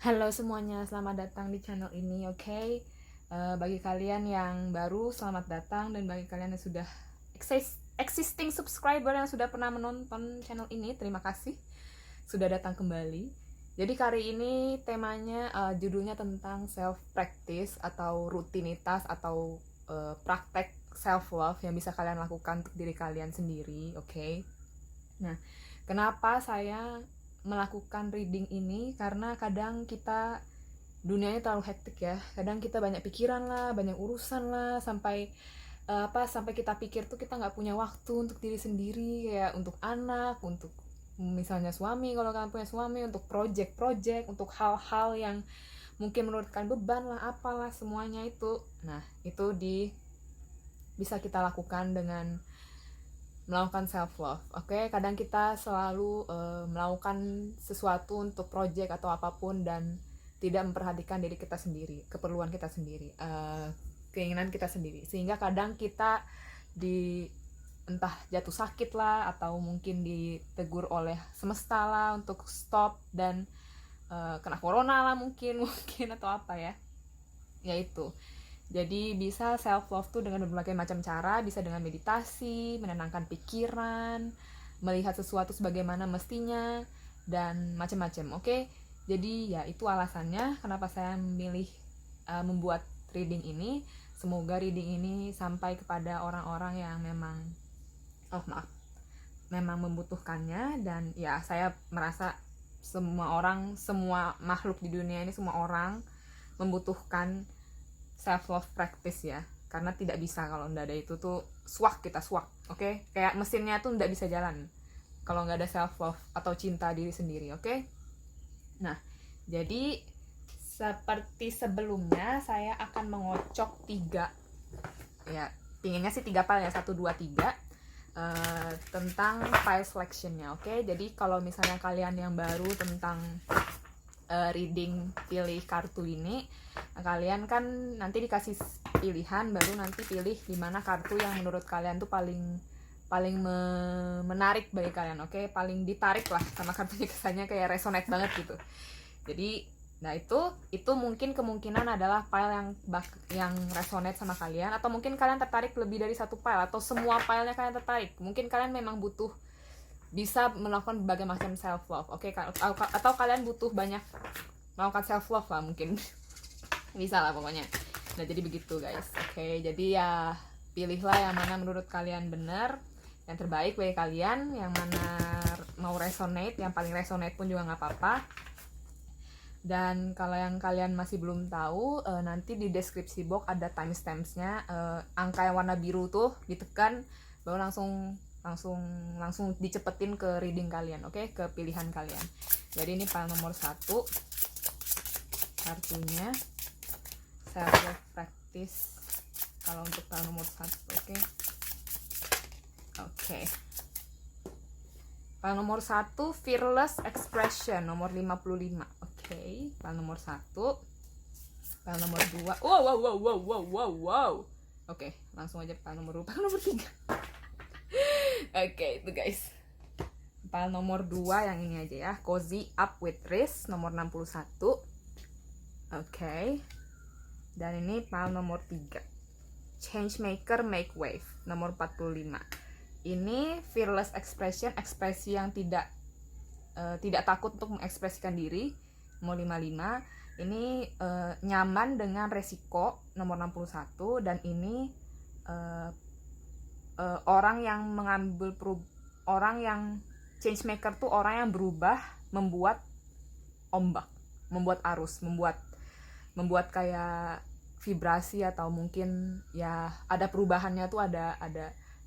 Halo semuanya, selamat datang di channel ini, oke? Bagi kalian yang baru, selamat datang. Dan bagi kalian yang sudah existing subscriber yang sudah pernah menonton channel ini, terima kasih sudah datang kembali. Jadi kali ini temanya, judulnya tentang self practice atau rutinitas atau praktek self love yang bisa kalian lakukan untuk diri kalian sendiri, oke? Nah, kenapa saya melakukan reading ini? Karena kadang kita dunianya terlalu hektik ya. Kadang kita banyak pikiran lah, banyak urusan lah, sampai kita pikir tuh kita nggak punya waktu untuk diri sendiri, kayak untuk anak, untuk misalnya suami kalau kalian punya suami, untuk project-project, untuk hal-hal yang mungkin menurut kalian beban lah, apalah semuanya itu. Nah, itu bisa kita lakukan dengan melakukan self love. Oke, kadang kita selalu melakukan sesuatu untuk project atau apapun dan tidak memperhatikan diri kita sendiri, keperluan kita sendiri, keinginan kita sendiri, sehingga kadang kita di entah jatuh sakit lah, atau mungkin ditegur oleh semesta lah untuk stop, dan kena corona lah mungkin mungkin atau apa ya, yaitu. Jadi bisa self love tuh dengan berbagai macam cara, bisa dengan meditasi, menenangkan pikiran, melihat sesuatu sebagaimana mestinya, dan macam-macam. Oke, jadi ya itu alasannya kenapa saya memilih membuat reading ini. Semoga reading ini sampai kepada orang-orang yang memang membutuhkannya. Dan ya saya merasa semua orang, semua makhluk di dunia ini, semua orang membutuhkan self love practice ya, karena tidak bisa kalau nggak ada itu tuh kita swak, oke? Kayak mesinnya tuh nggak bisa jalan kalau nggak ada self love atau cinta diri sendiri, oke? Nah, jadi seperti sebelumnya saya akan mengocok 3, ya pinginnya sih 3 file ya, 1, 2, 3, tentang file selectionnya, oke? Jadi kalau misalnya kalian yang baru tentang reading pilih kartu ini, kalian kan nanti dikasih pilihan, baru nanti pilih dimana kartu yang menurut kalian tuh paling menarik bagi kalian, oke? Paling ditarik lah sama kartunya, kesannya kayak resonate banget gitu. Jadi nah itu mungkin kemungkinan adalah file yang resonate sama kalian, atau mungkin kalian tertarik lebih dari satu file, atau semua filenya kalian tertarik. Mungkin kalian memang butuh bisa melakukan berbagai macam self love, oke? Atau kalian butuh banyak melakukan self love lah mungkin. Bisa lah pokoknya. Nah, jadi begitu guys, oke? Jadi ya pilihlah yang mana menurut kalian benar, yang terbaik bagi kalian, yang mana mau resonate, yang paling resonate pun juga nggak apa-apa. Dan kalau yang kalian masih belum tahu, nanti di deskripsi box ada timestamps-nya, angka yang warna biru tuh ditekan, baru langsung dicepetin ke reading kalian, oke? Ke pilihan kalian. Jadi ini file nomor 1 kartunya self love practice kalau untuk file nomor 1, oke? File nomor 1 fearless expression nomor 55, oke? File nomor 1. File nomor 2, wow. Oke, langsung aja file nomor 2. File nomor 3. Oke, itu guys. File nomor 2 yang ini aja ya, Cozy Up with Riz nomor 61. Oke. Dan ini file nomor 3, Changemaker Make Wave nomor 45. Ini fearless expression, ekspresi yang tidak takut untuk mengekspresikan diri nomor 55. Ini nyaman dengan resiko nomor 61. Dan ini orang yang changemaker tuh orang yang berubah, membuat ombak, membuat arus, membuat kayak vibrasi, atau mungkin ya ada perubahannya tuh, ada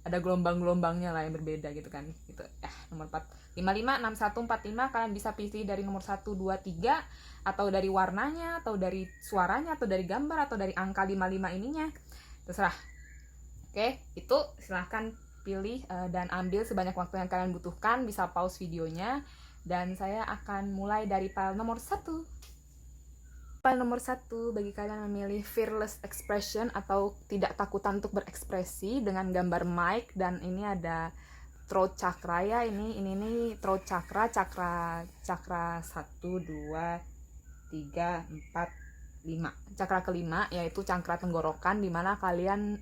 gelombang-gelombangnya lah yang berbeda gitu kan, gitu. Nomor 4, 55, 61, 45, kalian bisa pilih dari nomor 1, 2, 3, atau dari warnanya, atau dari suaranya, atau dari gambar, atau dari angka 55 ininya, terserah. Oke, itu silahkan pilih dan ambil sebanyak waktu yang kalian butuhkan. Bisa pause videonya, dan saya akan mulai dari file nomor 1. File nomor 1 bagi kalian memilih fearless expression atau tidak takutan untuk berekspresi dengan gambar mic. Dan ini ada throat chakra ya, ini throat chakra 1, 2, 3, 4, 5. Cakra kelima yaitu cakra tenggorokan, dimana kalian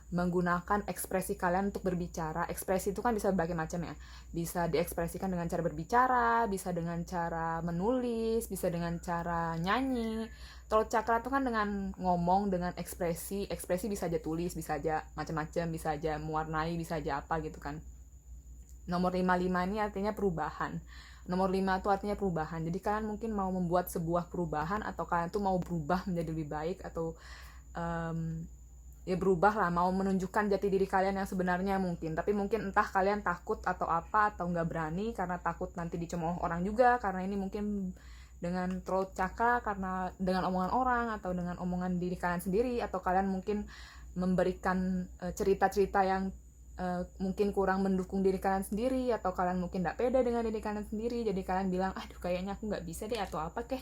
menggunakan ekspresi kalian untuk berbicara. Ekspresi itu kan bisa berbagai macam ya. Bisa diekspresikan dengan cara berbicara, bisa dengan cara menulis, bisa dengan cara nyanyi. Throat chakra itu kan dengan ngomong, dengan ekspresi. Ekspresi bisa aja tulis, bisa aja macam-macam, bisa aja mewarnai, bisa aja apa gitu kan. Nomor 55 ini artinya perubahan. Nomor 5 itu artinya perubahan. Jadi kalian mungkin mau membuat sebuah perubahan, atau kalian tuh mau berubah menjadi lebih baik, atau ya berubah lah, mau menunjukkan jati diri kalian yang sebenarnya mungkin. Tapi mungkin entah kalian takut atau apa, atau nggak berani karena takut nanti dicemooh orang juga, karena ini mungkin dengan throat chakra, karena dengan omongan orang atau dengan omongan diri kalian sendiri, atau kalian mungkin memberikan cerita-cerita yang mungkin kurang mendukung diri kalian sendiri, atau kalian mungkin nggak pede dengan diri kalian sendiri, jadi kalian bilang aduh kayaknya aku nggak bisa deh, atau apa keh,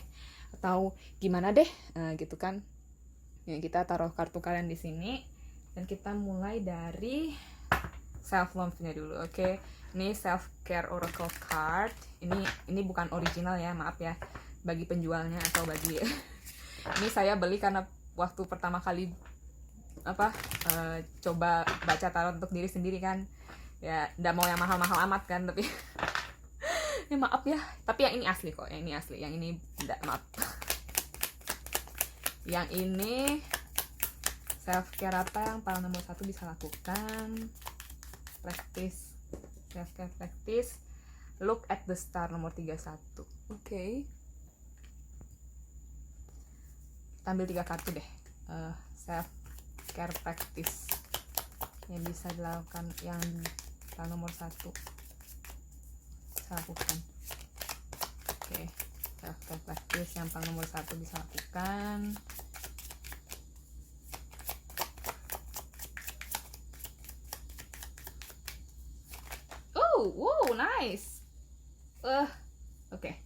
atau gimana deh, gitu kan. Ya, kita taruh kartu kalian di sini dan kita mulai dari self love-nya dulu. Oke. Ini self care oracle card. Ini bukan original ya, maaf ya bagi penjualnya atau bagi ini saya beli karena waktu pertama kali coba baca tarot untuk diri sendiri kan. Ya, nggak mau yang mahal-mahal amat kan, tapi ini maaf ya. Tapi yang ini asli kok, yang ini asli. Yang ini enggak, maaf. Yang ini self care apa yang paling nomor 1 bisa lakukan? Practice self care practice. Look at the star nomor 31. Oke. Kita ambil 3 kartu deh. Self care practice yang bisa dilakukan, yang paling nomor 1 bisa lakukan. Oke. Self care practice yang paling nomor 1 bisa lakukan. Wow, nice. Oke.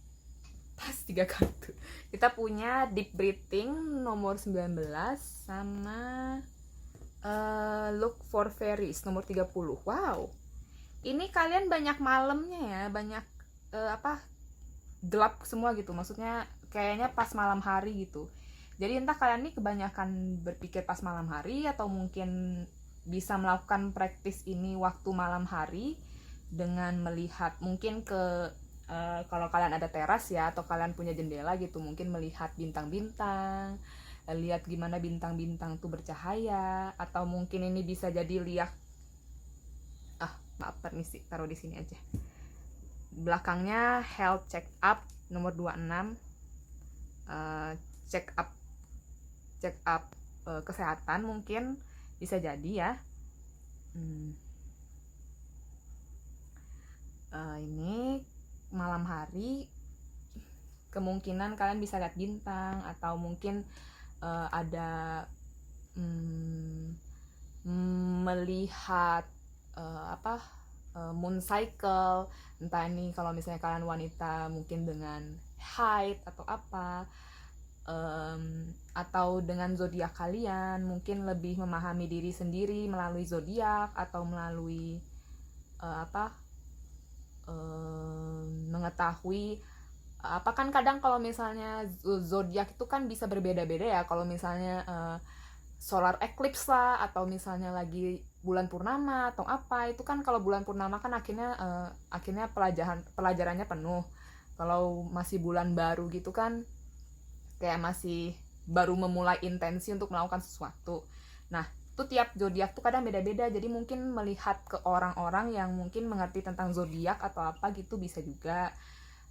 Pas 3 kartu. Kita punya deep breathing nomor 19 sama look for fairies nomor 30. Wow. Ini kalian banyak malamnya ya, banyak gelap semua gitu. Maksudnya kayaknya pas malam hari gitu. Jadi entah kalian nih kebanyakan berpikir pas malam hari, atau mungkin bisa melakukan praktis ini waktu malam hari dengan melihat mungkin ke kalau kalian ada teras ya, atau kalian punya jendela gitu, mungkin melihat bintang-bintang, lihat gimana bintang-bintang tuh bercahaya, atau mungkin ini bisa jadi lihat maaf permisi, taruh di sini aja. Belakangnya health check up nomor 26, check up kesehatan mungkin bisa jadi ya. Ini malam hari kemungkinan kalian bisa lihat bintang, atau mungkin ada melihat moon cycle, entah ini kalau misalnya kalian wanita mungkin dengan haid atau apa, atau dengan zodiak kalian, mungkin lebih memahami diri sendiri melalui zodiak, atau melalui mengetahui kan kadang kalau misalnya zodiak itu kan bisa berbeda-beda ya. Kalau misalnya solar eclipse lah, atau misalnya lagi bulan purnama atau apa, itu kan kalau bulan purnama kan akhirnya pelajarannya penuh. Kalau masih bulan baru gitu kan kayak masih baru memulai intensi untuk melakukan sesuatu. Nah, itu tiap zodiak tuh kadang beda-beda, jadi mungkin melihat ke orang-orang yang mungkin mengerti tentang zodiak atau apa gitu bisa juga.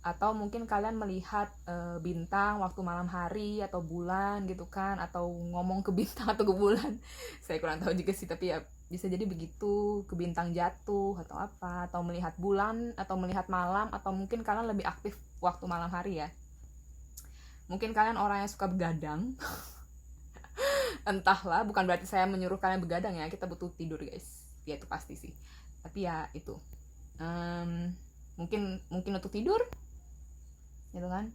Atau mungkin kalian melihat bintang waktu malam hari atau bulan gitu kan, atau ngomong ke bintang atau ke bulan. Saya kurang tahu juga sih, tapi ya bisa jadi begitu, ke bintang jatuh atau apa, atau melihat bulan atau melihat malam, atau mungkin kalian lebih aktif waktu malam hari ya. Mungkin kalian orang yang suka begadang. Entahlah, bukan berarti saya menyuruh kalian begadang ya, kita butuh tidur guys, ya itu pasti sih. Tapi ya itu mungkin untuk tidur gitu kan.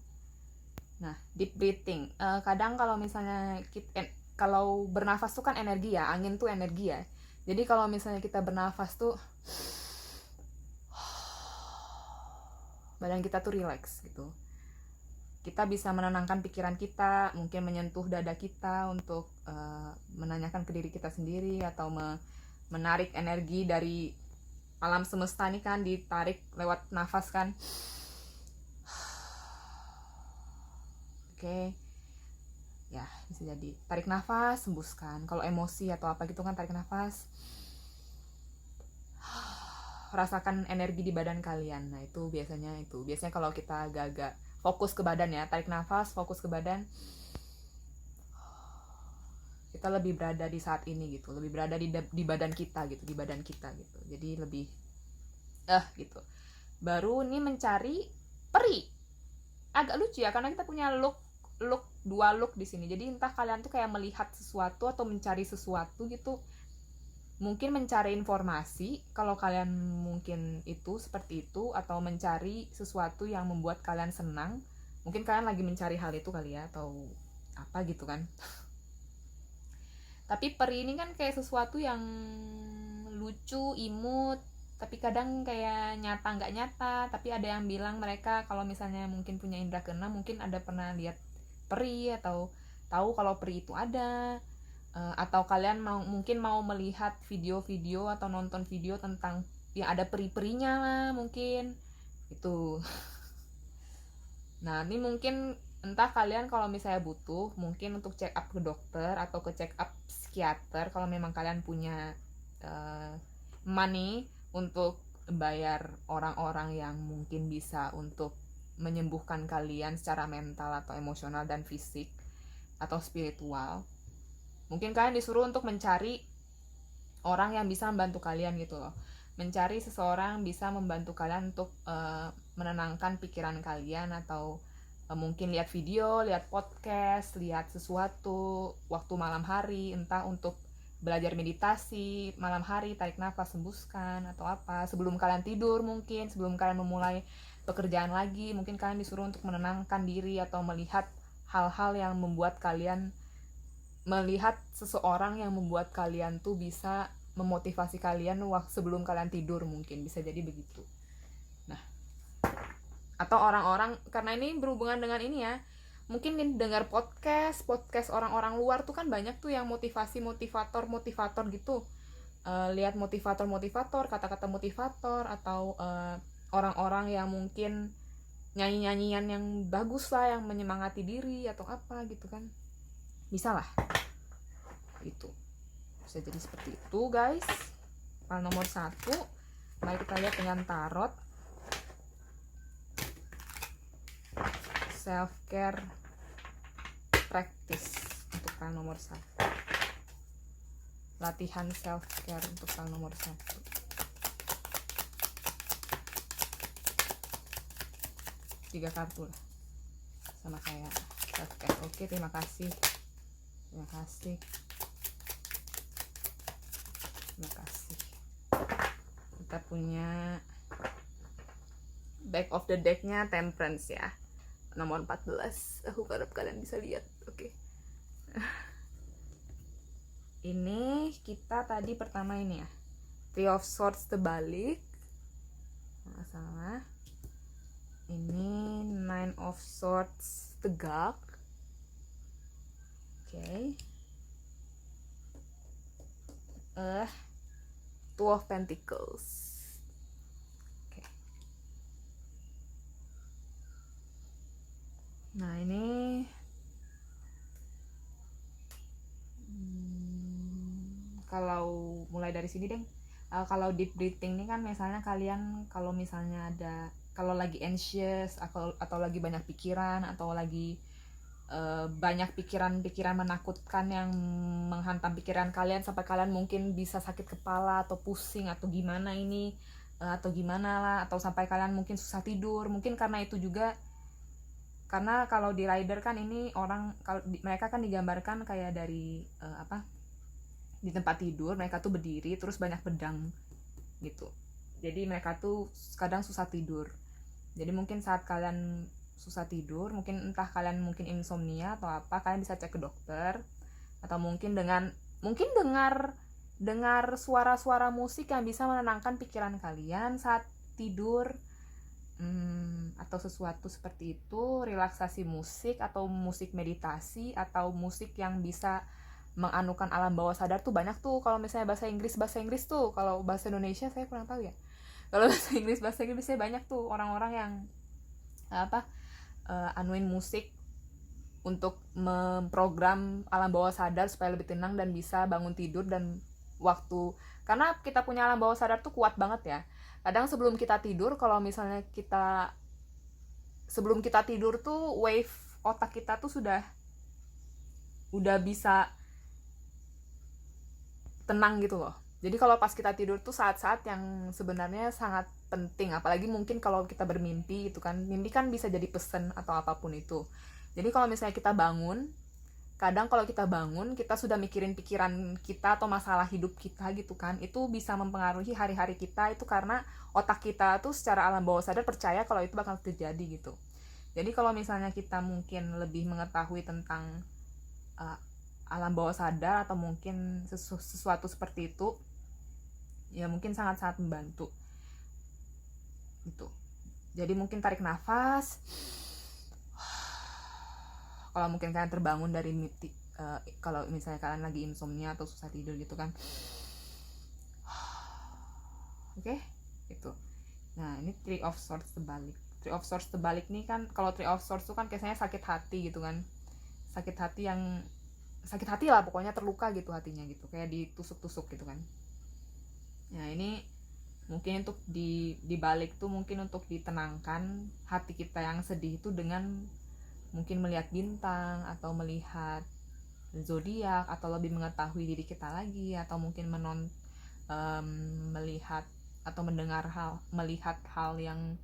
Nah, deep breathing, kadang kalau misalnya kalau bernafas tuh kan energi ya, angin tuh energi ya. Jadi kalau misalnya kita bernafas tuh badan kita tuh relax gitu. kita bisa menenangkan pikiran kita, mungkin menyentuh dada kita untuk menanyakan ke diri kita sendiri, atau menarik energi dari alam semesta nih kan, ditarik lewat nafas kan. Oke. Ya, bisa jadi tarik nafas, hembuskan. Kalau emosi atau apa gitu kan, tarik nafas, rasakan energi di badan kalian. Nah, itu biasanya kalau kita agak-agak fokus ke badan ya, tarik nafas, fokus ke badan, kita lebih berada di saat ini gitu, lebih berada di badan kita gitu, jadi lebih gitu. Baru ini mencari peri. Agak lucu ya, karena kita punya dua look di sini. Jadi entah kalian tuh kayak melihat sesuatu atau mencari sesuatu gitu, mungkin mencari informasi kalau kalian mungkin itu seperti itu, atau mencari sesuatu yang membuat kalian senang. Mungkin kalian lagi mencari hal itu kali ya, atau apa gitu kan. Tapi peri ini kan kayak sesuatu yang lucu, imut, tapi kadang kayak nyata nggak nyata. Tapi ada yang bilang mereka kalau misalnya mungkin punya indera keenam, mungkin ada pernah lihat peri atau tahu kalau peri itu ada. Atau kalian mungkin mau melihat video-video atau nonton video tentang yang ada peri-perinya lah mungkin itu. Nah, ini mungkin entah kalian kalau misalnya butuh mungkin untuk check up ke dokter atau ke check up psikiater, kalau memang kalian punya money untuk bayar orang-orang yang mungkin bisa untuk menyembuhkan kalian secara mental atau emosional dan fisik atau spiritual. Mungkin kalian disuruh untuk mencari orang yang bisa membantu kalian gitu loh. Mencari seseorang bisa membantu kalian untuk menenangkan pikiran kalian, atau mungkin lihat video, lihat podcast, lihat sesuatu waktu malam hari, entah untuk belajar meditasi malam hari, tarik nafas, hembuskan, atau apa. Sebelum kalian tidur mungkin, sebelum kalian memulai pekerjaan lagi, mungkin kalian disuruh untuk menenangkan diri atau melihat hal-hal yang membuat kalian, melihat seseorang yang membuat kalian tuh bisa memotivasi kalian sebelum kalian tidur, mungkin bisa jadi begitu. Nah, atau orang-orang, karena ini berhubungan dengan ini ya, mungkin dengar podcast orang-orang luar tuh kan banyak tuh yang motivator gitu. Lihat motivator, kata-kata motivator, atau orang-orang yang mungkin nyanyi-nyanyian yang bagus lah, yang menyemangati diri atau apa gitu kan, bisa lah itu, bisa jadi seperti itu guys. File nomor 1, mari kita lihat dengan tarot. Self care practice untuk file nomor 1, latihan self care untuk file nomor 1. Tiga kartu lah sama kayak self care. Oke, terima kasih. Kita punya back of the deck-nya Temperance ya, nomor 14. Aku harap kalian bisa lihat. Oke. Ini kita tadi pertama ini ya, Three of Swords terbalik, nggak salah. Ini Nine of Swords tegak. Oke. Two of Pentacles. Nah ini kalau mulai dari sini deh, kalau deep breathing ini kan misalnya kalian kalau misalnya kalau lagi anxious atau lagi banyak pikiran, atau lagi banyak pikiran-pikiran menakutkan yang menghantam pikiran kalian sampai kalian mungkin bisa sakit kepala atau pusing atau gimana ini, atau gimana lah, atau sampai kalian mungkin susah tidur, mungkin karena itu juga. Karena kalau di rider kan ini mereka kan digambarkan kayak dari di tempat tidur mereka tuh berdiri terus banyak pedang gitu. Jadi mereka tuh kadang susah tidur. Jadi mungkin saat kalian susah tidur, mungkin entah kalian mungkin insomnia atau apa, kalian bisa cek ke dokter, atau mungkin dengar suara-suara musik yang bisa menenangkan pikiran kalian saat tidur. atau sesuatu seperti itu, relaksasi musik atau musik meditasi atau musik yang bisa menganukan alam bawah sadar tuh banyak tuh. Kalau misalnya bahasa Inggris tuh, kalau bahasa Indonesia saya kurang tahu ya. Kalau bahasa Inggris saya banyak tuh orang-orang yang anuin musik untuk memprogram alam bawah sadar supaya lebih tenang dan bisa bangun tidur. Dan waktu, karena kita punya alam bawah sadar tuh kuat banget ya. Kadang sebelum kita tidur, kalau misalnya sebelum kita tidur tuh wave otak kita tuh udah bisa tenang gitu loh. Jadi kalau pas kita tidur tuh saat-saat yang sebenarnya sangat penting, apalagi mungkin kalau kita bermimpi itu kan, mimpi kan bisa jadi pesan atau apapun itu. Jadi kalau misalnya kita bangun, kadang kalau kita bangun kita sudah mikirin pikiran kita atau masalah hidup kita gitu kan, itu bisa mempengaruhi hari-hari kita. Itu karena otak kita tuh secara alam bawah sadar percaya kalau itu bakal terjadi gitu. Jadi kalau misalnya kita mungkin lebih mengetahui tentang alam bawah sadar atau mungkin sesuatu seperti itu, ya mungkin sangat-sangat membantu gitu. Jadi mungkin tarik nafas. Kalau mungkin kalian terbangun dari mimpi, kalau misalnya kalian lagi insomnia atau susah tidur gitu kan, oke, itu. Nah, ini Three of Swords terbalik. Three of Swords terbalik nih kan, kalau Three of Swords tuh kan biasanya sakit hati gitu kan, sakit hati lah pokoknya, terluka gitu hatinya gitu, kayak ditusuk-tusuk gitu kan. Nah, ini mungkin untuk dibalik tuh mungkin untuk ditenangkan hati kita yang sedih itu dengan mungkin melihat bintang atau melihat zodiak atau lebih mengetahui diri kita lagi, atau mungkin melihat atau melihat hal yang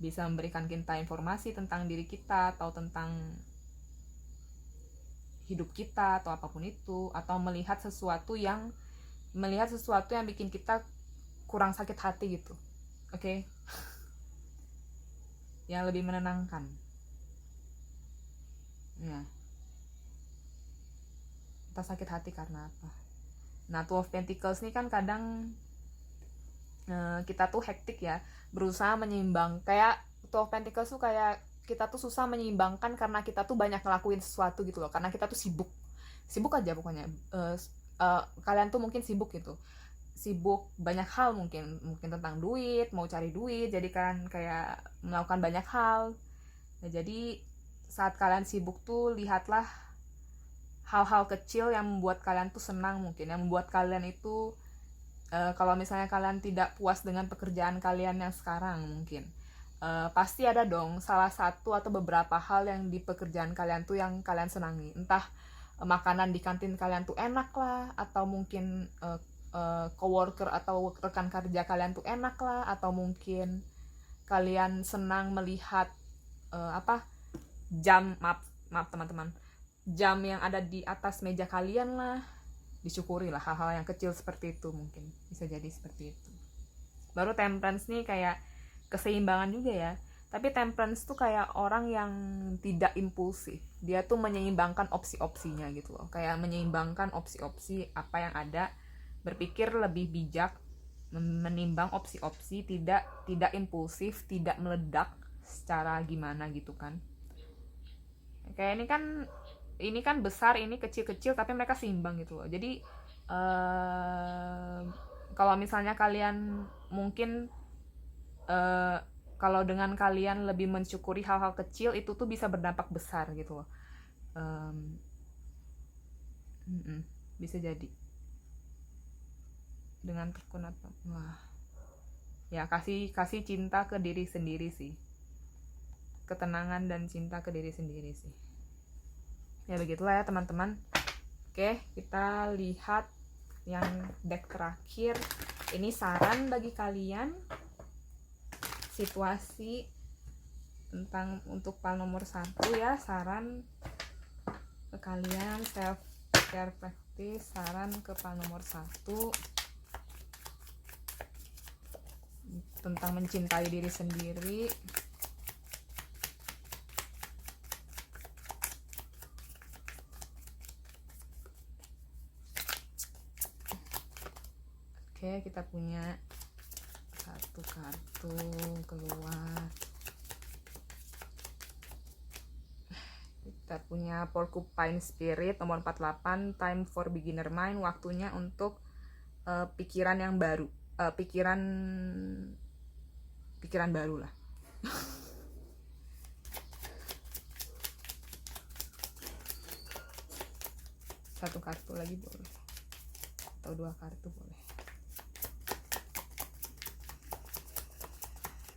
bisa memberikan kita informasi tentang diri kita atau tentang hidup kita atau apapun itu, atau melihat sesuatu yang bikin kita kurang sakit hati gitu. Oke? Yang lebih menenangkan. Ya. Kita sakit hati karena apa? Nah, Two of Pentacles ini kan kadang kita tuh hektik ya, berusaha menyeimbang. Kayak Two of Pentacles tuh kayak kita tuh susah menyeimbangkan karena kita tuh banyak ngelakuin sesuatu gitu loh. Karena kita tuh sibuk aja pokoknya. Kalian tuh mungkin sibuk gitu, sibuk banyak hal, mungkin tentang duit, mau cari duit, jadi kan kayak melakukan banyak hal. Nah, jadi saat kalian sibuk tuh lihatlah hal-hal kecil yang membuat kalian tuh senang, mungkin yang membuat kalian itu kalau misalnya kalian tidak puas dengan pekerjaan kalian yang sekarang, mungkin pasti ada dong salah satu atau beberapa hal yang di pekerjaan kalian tuh yang kalian senangi. Entah makanan di kantin kalian tuh enak lah, atau mungkin coworker atau rekan kerja kalian tuh enak lah, atau mungkin kalian senang melihat jam, maaf teman-teman, jam yang ada di atas meja kalian lah. Disyukuri lah hal-hal yang kecil seperti itu, mungkin bisa jadi seperti itu. Baru Temperance nih kayak keseimbangan juga ya. Tapi Temperance tuh kayak orang yang tidak impulsif. Dia tuh menyeimbangkan opsi-opsinya gitu loh. Kayak menyeimbangkan opsi-opsi apa yang ada, berpikir lebih bijak, menimbang opsi-opsi, tidak impulsif, tidak meledak secara gimana gitu kan. Kayak ini kan besar, ini kecil-kecil, tapi mereka seimbang gitu loh. Jadi kalau misalnya kalian mungkin kalau dengan kalian lebih mensyukuri hal-hal kecil, itu tuh bisa berdampak besar gitu loh. Bisa jadi dengan tekun atau wah ya, kasih cinta ke diri sendiri sih, ketenangan dan cinta ke diri sendiri sih. Ya begitulah ya teman-teman. Oke, kita lihat yang deck terakhir. Ini saran bagi kalian, situasi tentang untuk pal nomor 1 ya, saran ke kalian, self care practice, saran ke pal nomor 1 tentang mencintai diri sendiri. Oke, kita punya 1, satu kartu keluar. Kita punya Porcupine Spirit nomor 48, Time for Beginner Mind, waktunya untuk pikiran yang baru, pikiran baru lah. Satu kartu lagi boleh, atau 2 kartu boleh,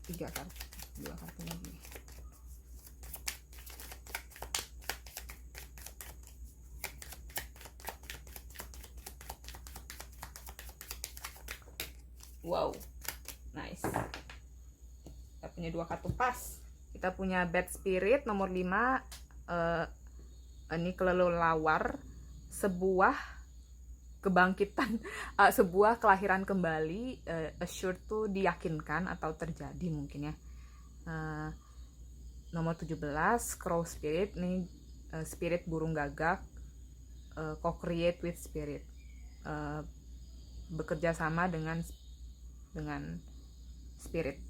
3 kartu, 2 kartu lagi. Wow, nice. Kita punya 2 kartu pas. Kita punya Bad Spirit nomor 5, ini kelelawar, sebuah kebangkitan, sebuah kelahiran kembali, assured tuh diyakinkan atau terjadi mungkin ya. Nomor 17, Crow Spirit, ini spirit burung gagak, co-create with spirit, bekerja sama dengan spirit.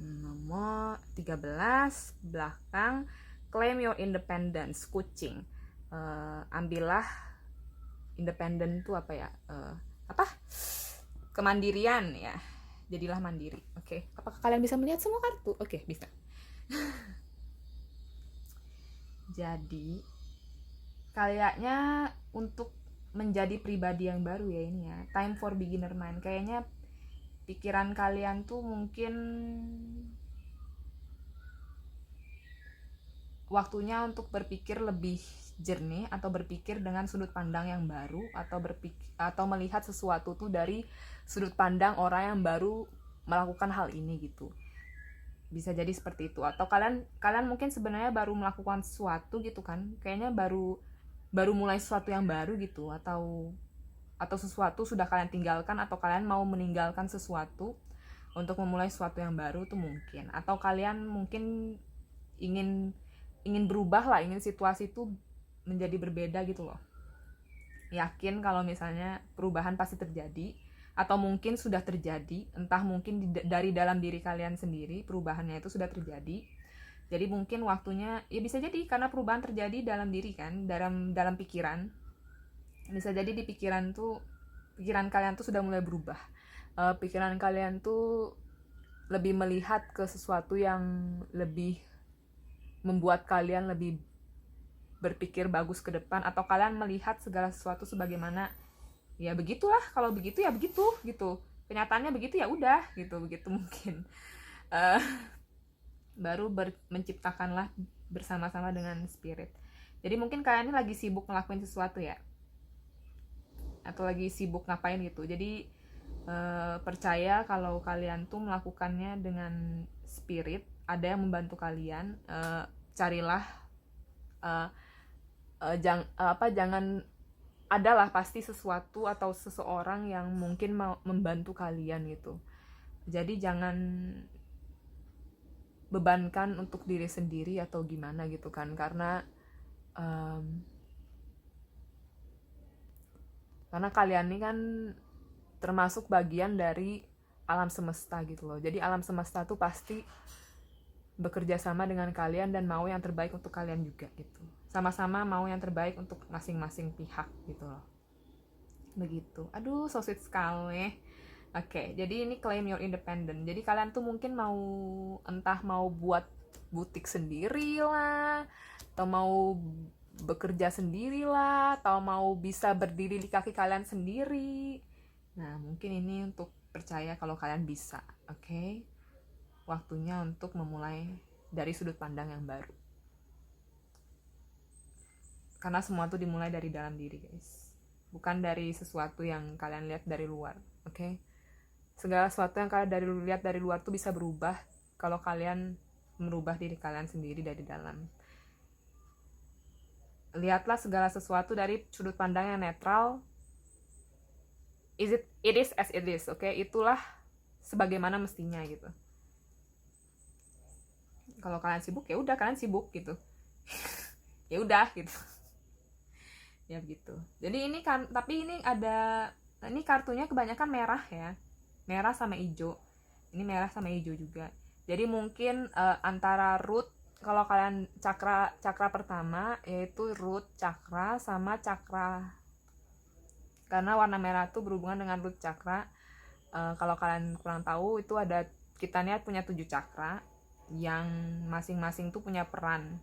Nomor 13 belakang, claim your independence, kucing. Ambillah independent itu apa ya? Kemandirian ya. Jadilah mandiri. Oke. Apakah kalian bisa melihat semua kartu? Oke, bisa. Jadi kayaknya untuk menjadi pribadi yang baru ya ini ya, time for beginner mind. Kayaknya pikiran kalian tuh mungkin waktunya untuk berpikir lebih jernih, atau berpikir dengan sudut pandang yang baru, atau melihat sesuatu tuh dari sudut pandang orang yang baru melakukan hal ini gitu. Bisa jadi seperti itu. Atau kalian mungkin sebenarnya baru melakukan sesuatu gitu kan, kayaknya baru mulai sesuatu yang baru gitu, atau sesuatu sudah kalian tinggalkan, atau kalian mau meninggalkan sesuatu untuk memulai sesuatu yang baru tuh mungkin. Atau kalian mungkin ingin berubah lah, ingin situasi itu menjadi berbeda gitu loh. Yakin kalau misalnya perubahan pasti terjadi, atau mungkin sudah terjadi, entah mungkin dari dalam diri kalian sendiri perubahannya itu sudah terjadi. Jadi mungkin waktunya, ya bisa jadi karena perubahan terjadi dalam diri kan, dalam pikiran. Bisa jadi di pikiran kalian tuh sudah mulai berubah. Pikiran kalian tuh lebih melihat ke sesuatu yang lebih membuat kalian lebih berpikir bagus ke depan, atau kalian melihat segala sesuatu sebagaimana ya begitulah, kalau begitu ya begitu gitu, kenyataannya begitu ya udah gitu, begitu mungkin. Baru menciptakanlah bersama-sama dengan spirit. Jadi mungkin kalian ini lagi sibuk ngelakuin sesuatu ya, atau lagi sibuk ngapain gitu. Jadi percaya kalau kalian tuh melakukannya dengan spirit, ada yang membantu kalian. Carilah, jangan, adalah pasti sesuatu atau seseorang yang mungkin mau membantu kalian gitu. Jadi jangan bebankan untuk diri sendiri atau gimana gitu kan, karena kalian ini kan termasuk bagian dari alam semesta gitu loh. Jadi alam semesta tuh pasti bekerja sama dengan kalian dan mau yang terbaik untuk kalian juga gitu. Sama-sama mau yang terbaik untuk masing-masing pihak gitu loh. Begitu. Aduh, so sweet sekali. Oke, jadi ini claim your independent. Jadi kalian tuh mungkin entah mau buat butik sendiri lah, atau mau bekerja sendiri lah, atau mau bisa berdiri di kaki kalian sendiri. Nah, mungkin ini untuk percaya kalau kalian bisa. Oke? Waktunya untuk memulai dari sudut pandang yang baru. Karena semua tuh dimulai dari dalam diri, guys. Bukan dari sesuatu yang kalian lihat dari luar. Oke? Segala sesuatu yang kalian lihat dari luar tuh bisa berubah kalau kalian merubah diri kalian sendiri dari dalam. Lihatlah segala sesuatu dari sudut pandang yang netral. It is as it is, oke? Itulah sebagaimana mestinya gitu. Kalau kalian sibuk ya udah kalian sibuk gitu. Ya udah gitu. ya begitu. Jadi ini kan, tapi ini ada, ini kartunya kebanyakan merah ya, merah sama hijau. Ini merah sama hijau juga. Jadi mungkin antara root, kalau kalian cakra pertama yaitu root cakra sama cakra, karena warna merah itu berhubungan dengan root cakra. Kalau kalian kurang tahu, itu ada, kita nih punya 7 cakra yang masing-masing tuh punya peran.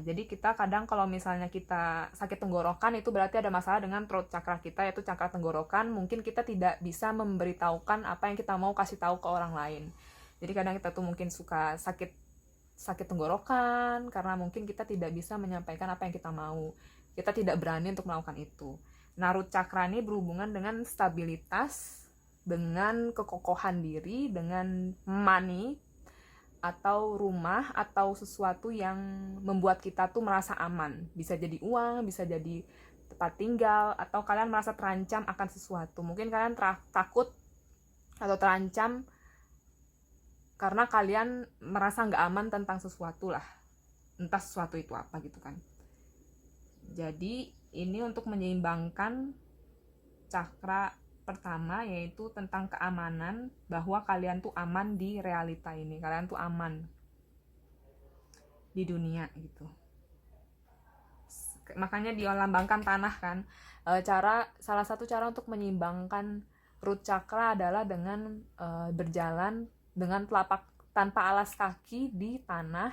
Jadi kita kadang kalau misalnya kita sakit tenggorokan, itu berarti ada masalah dengan throat cakra kita, yaitu cakra tenggorokan. Mungkin kita tidak bisa memberitahukan apa yang kita mau kasih tahu ke orang lain. Jadi kadang kita tuh mungkin suka sakit tenggorokan karena mungkin kita tidak bisa menyampaikan apa yang kita mau. Kita tidak berani untuk melakukan itu. Nah, root cakra ini berhubungan dengan stabilitas, dengan kekokohan diri, dengan money, atau rumah, atau sesuatu yang membuat kita tuh merasa aman. Bisa jadi uang, bisa jadi tempat tinggal, atau kalian merasa terancam akan sesuatu. Mungkin kalian takut atau terancam karena kalian merasa nggak aman tentang sesuatu lah. Entah sesuatu itu apa gitu kan. Jadi ini untuk menyeimbangkan cakra pertama, yaitu tentang keamanan, bahwa kalian tuh aman di realita ini, kalian tuh aman di dunia gitu. Makanya dilambangkan tanah kan. Salah satu cara untuk menyeimbangkan root cakra adalah dengan berjalan dengan telapak tanpa alas kaki di tanah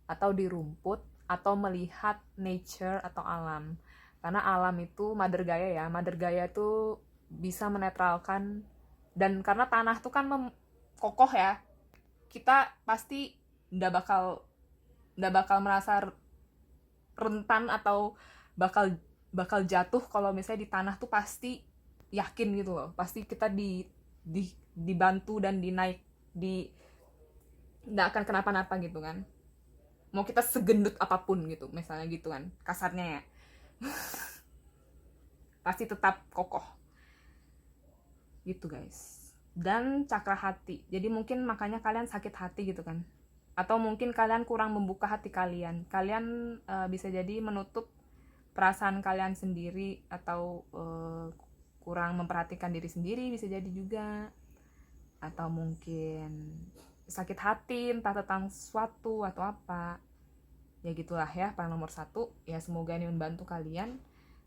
atau di rumput, atau melihat nature atau alam. Karena alam itu Mother Gaia ya, Mother Gaia itu bisa menetralkan, dan karena tanah tuh kan kokoh ya, kita pasti nggak bakal merasa rentan atau bakal jatuh kalau misalnya di tanah tuh pasti yakin gitu loh, pasti kita dibantu dan nggak akan kenapa-napa gitu kan, mau kita segendut apapun gitu misalnya gitu kan kasarnya ya. Pasti tetap kokoh gitu guys. Dan cakra hati, jadi mungkin makanya kalian sakit hati gitu kan, atau mungkin kalian kurang membuka hati kalian bisa jadi menutup perasaan kalian sendiri, atau kurang memperhatikan diri sendiri bisa jadi juga, atau mungkin sakit hati entah tentang sesuatu atau apa ya, gitulah ya. Para nomor 1 ya, semoga ini membantu kalian.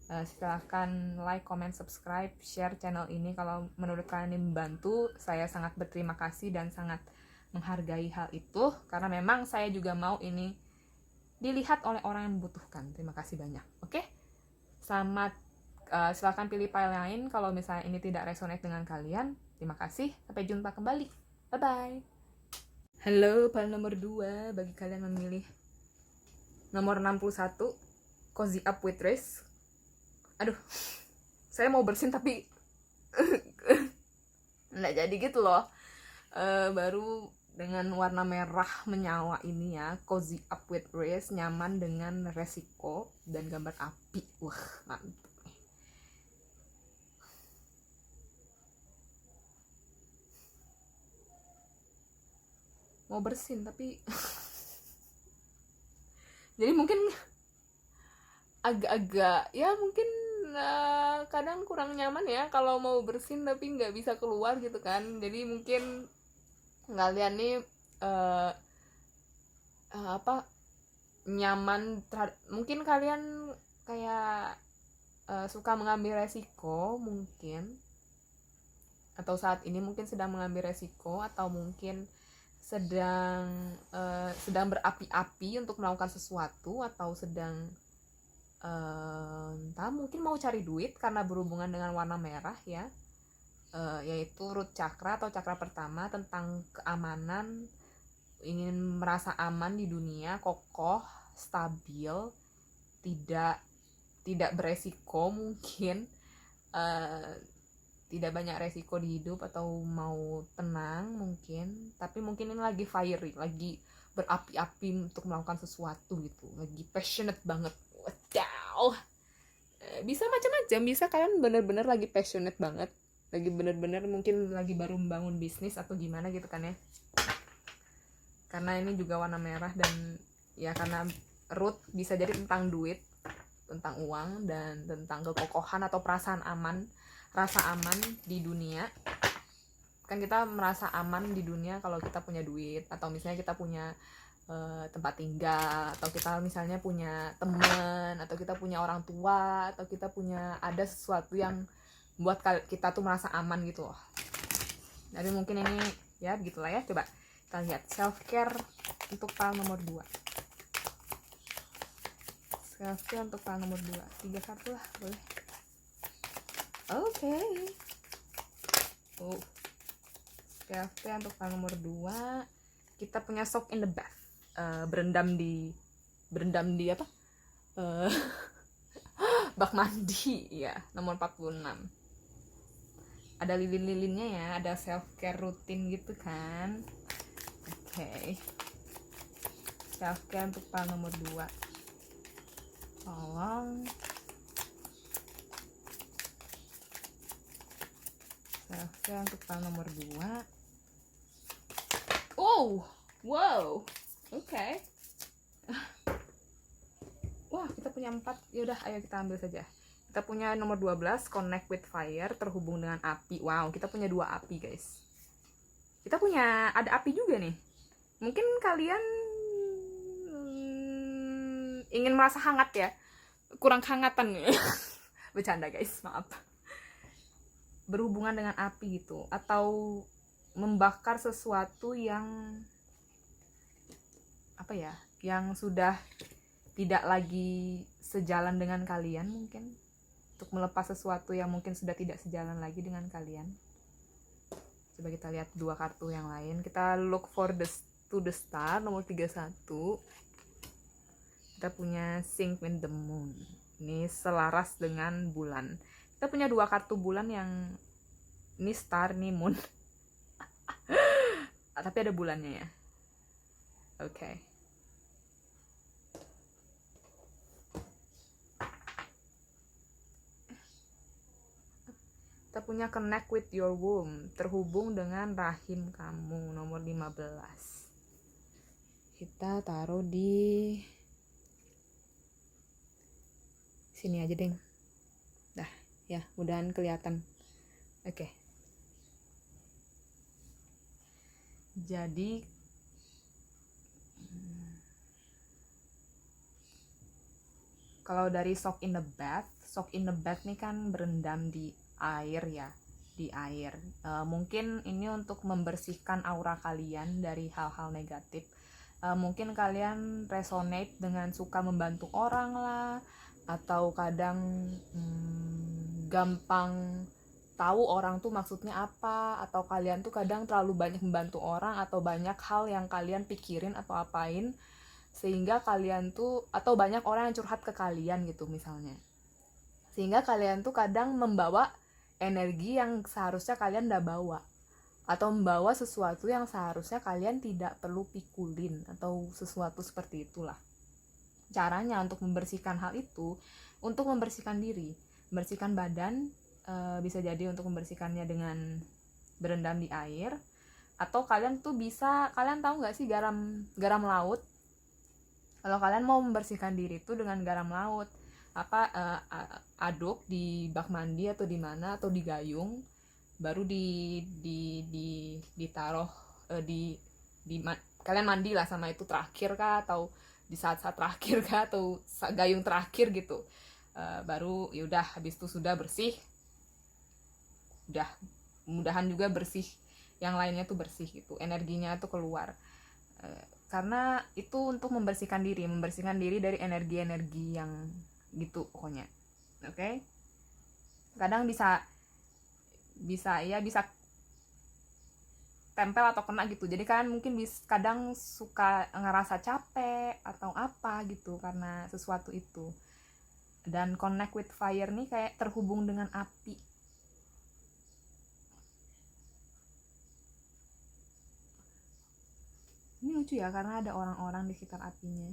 Silahkan like, comment, subscribe, share channel ini kalau menurut kalian ini membantu. Saya sangat berterima kasih dan sangat menghargai hal itu, karena memang saya juga mau ini dilihat oleh orang yang membutuhkan. Terima kasih banyak. Oke, silahkan pilih file lain kalau misalnya ini tidak resonate dengan kalian. Terima kasih, sampai jumpa kembali. Bye bye. Halo, file nomor 2 bagi kalian memilih nomor 61, Cozy Up with Riz. Aduh, saya mau bersin tapi nggak jadi gitu loh. Baru dengan warna merah menyawa ini ya, Cozy Up with Riz, nyaman dengan resiko, dan gambar api. Wah, mantap. Mau bersin tapi jadi mungkin agak-agak ya, mungkin kadang kurang nyaman ya kalau mau bersin tapi nggak bisa keluar gitu kan. Jadi mungkin kalian nih nyaman mungkin kalian kayak suka mengambil resiko mungkin, atau saat ini mungkin sedang mengambil resiko, atau mungkin sedang berapi-api untuk melakukan sesuatu, atau sedang entah mungkin mau cari duit karena berhubungan dengan warna merah ya, yaitu root cakra atau cakra pertama, tentang keamanan, ingin merasa aman di dunia, kokoh, stabil, tidak beresiko mungkin, tidak banyak resiko di hidup, atau mau tenang mungkin, tapi mungkin ini lagi fiery, lagi berapi-api untuk melakukan sesuatu gitu, lagi passionate banget. Wow, bisa macam-macam, bisa kalian bener-bener lagi passionate banget, lagi bener-bener mungkin lagi baru membangun bisnis atau gimana gitu kan ya, karena ini juga warna merah, dan ya karena root bisa jadi tentang duit, tentang uang dan tentang kekokohan atau perasaan aman, rasa aman di dunia. Kan kita merasa aman di dunia kalau kita punya duit, atau misalnya kita punya tempat tinggal, atau kita misalnya punya teman, atau kita punya orang tua, atau kita punya ada sesuatu yang buat kita tuh merasa aman gitu loh. Jadi mungkin ini ya begitulah ya. Coba kita lihat self care untuk file nomor 2. Self care untuk file nomor 2, 3 kartu lah boleh. Oke. Oh, self care untuk file nomor 2, kita punya soak in the bath. Berendam di apa? Bak mandi ya, nomor 46. Ada lilin-lilinnya ya, ada self care rutin gitu kan. Oke. Self care untuk file nomor 2. Tolong. Self care untuk file nomor 2. Oh, wow. Oke. Wah, kita punya 4. Yaudah, ayo kita ambil saja. Kita punya nomor 12, connect with fire, terhubung dengan api. Wow, kita punya 2 api, guys. Kita punya, ada api juga nih. Mungkin kalian ingin merasa hangat ya. Kurang hangatan nih. Bercanda, guys, maaf. Berhubungan dengan api gitu. Atau membakar sesuatu yang apa ya, yang sudah tidak lagi sejalan dengan kalian, mungkin untuk melepas sesuatu yang mungkin sudah tidak sejalan lagi dengan kalian. Coba kita lihat 2 kartu yang lain. Kita look for to the star, nomor 31. Kita punya sync with the moon, ini selaras dengan bulan. Kita punya 2 kartu bulan yang ini star, ini moon. Tapi ada bulannya ya. Oke. Kita punya connect with your womb, terhubung dengan rahim kamu, nomor 15. Kita taruh di sini aja deh. Dah, ya, mudahan kelihatan. Oke. Jadi kalau dari soak in the bath nih kan berendam di air ya, di air. Mungkin ini untuk membersihkan aura kalian dari hal-hal negatif. Mungkin kalian resonate dengan suka membantu orang lah, atau kadang gampang tahu orang tuh maksudnya apa, atau kalian tuh kadang terlalu banyak membantu orang, atau banyak hal yang kalian pikirin atau apain sehingga kalian tuh, atau banyak orang yang curhat ke kalian gitu misalnya, sehingga kalian tuh kadang membawa energi yang seharusnya kalian udah bawa, atau membawa sesuatu yang seharusnya kalian tidak perlu pikulin, atau sesuatu seperti itulah. Caranya untuk membersihkan hal itu, untuk membersihkan diri, membersihkan badan, bisa jadi untuk membersihkannya dengan berendam di air, atau kalian tuh bisa, kalian tahu nggak sih garam laut? Kalau kalian mau membersihkan diri itu dengan garam laut, aduk di bak mandi atau di mana, atau di gayung, baru ditaruh kalian mandi lah sama itu terakhir kah, atau di saat-saat terakhir kah, atau gayung terakhir gitu. Baru yaudah, habis itu sudah bersih, udah, mudahan juga bersih, yang lainnya tuh bersih gitu, energinya tuh keluar. Karena itu untuk membersihkan diri dari energi-energi yang gitu pokoknya. Oke? Kadang bisa tempel atau kena gitu. Jadi kan mungkin kadang suka ngerasa capek atau apa gitu karena sesuatu itu. Dan connect with fire nih kayak terhubung dengan api. Ini lucu ya, karena ada orang-orang di sekitar apinya.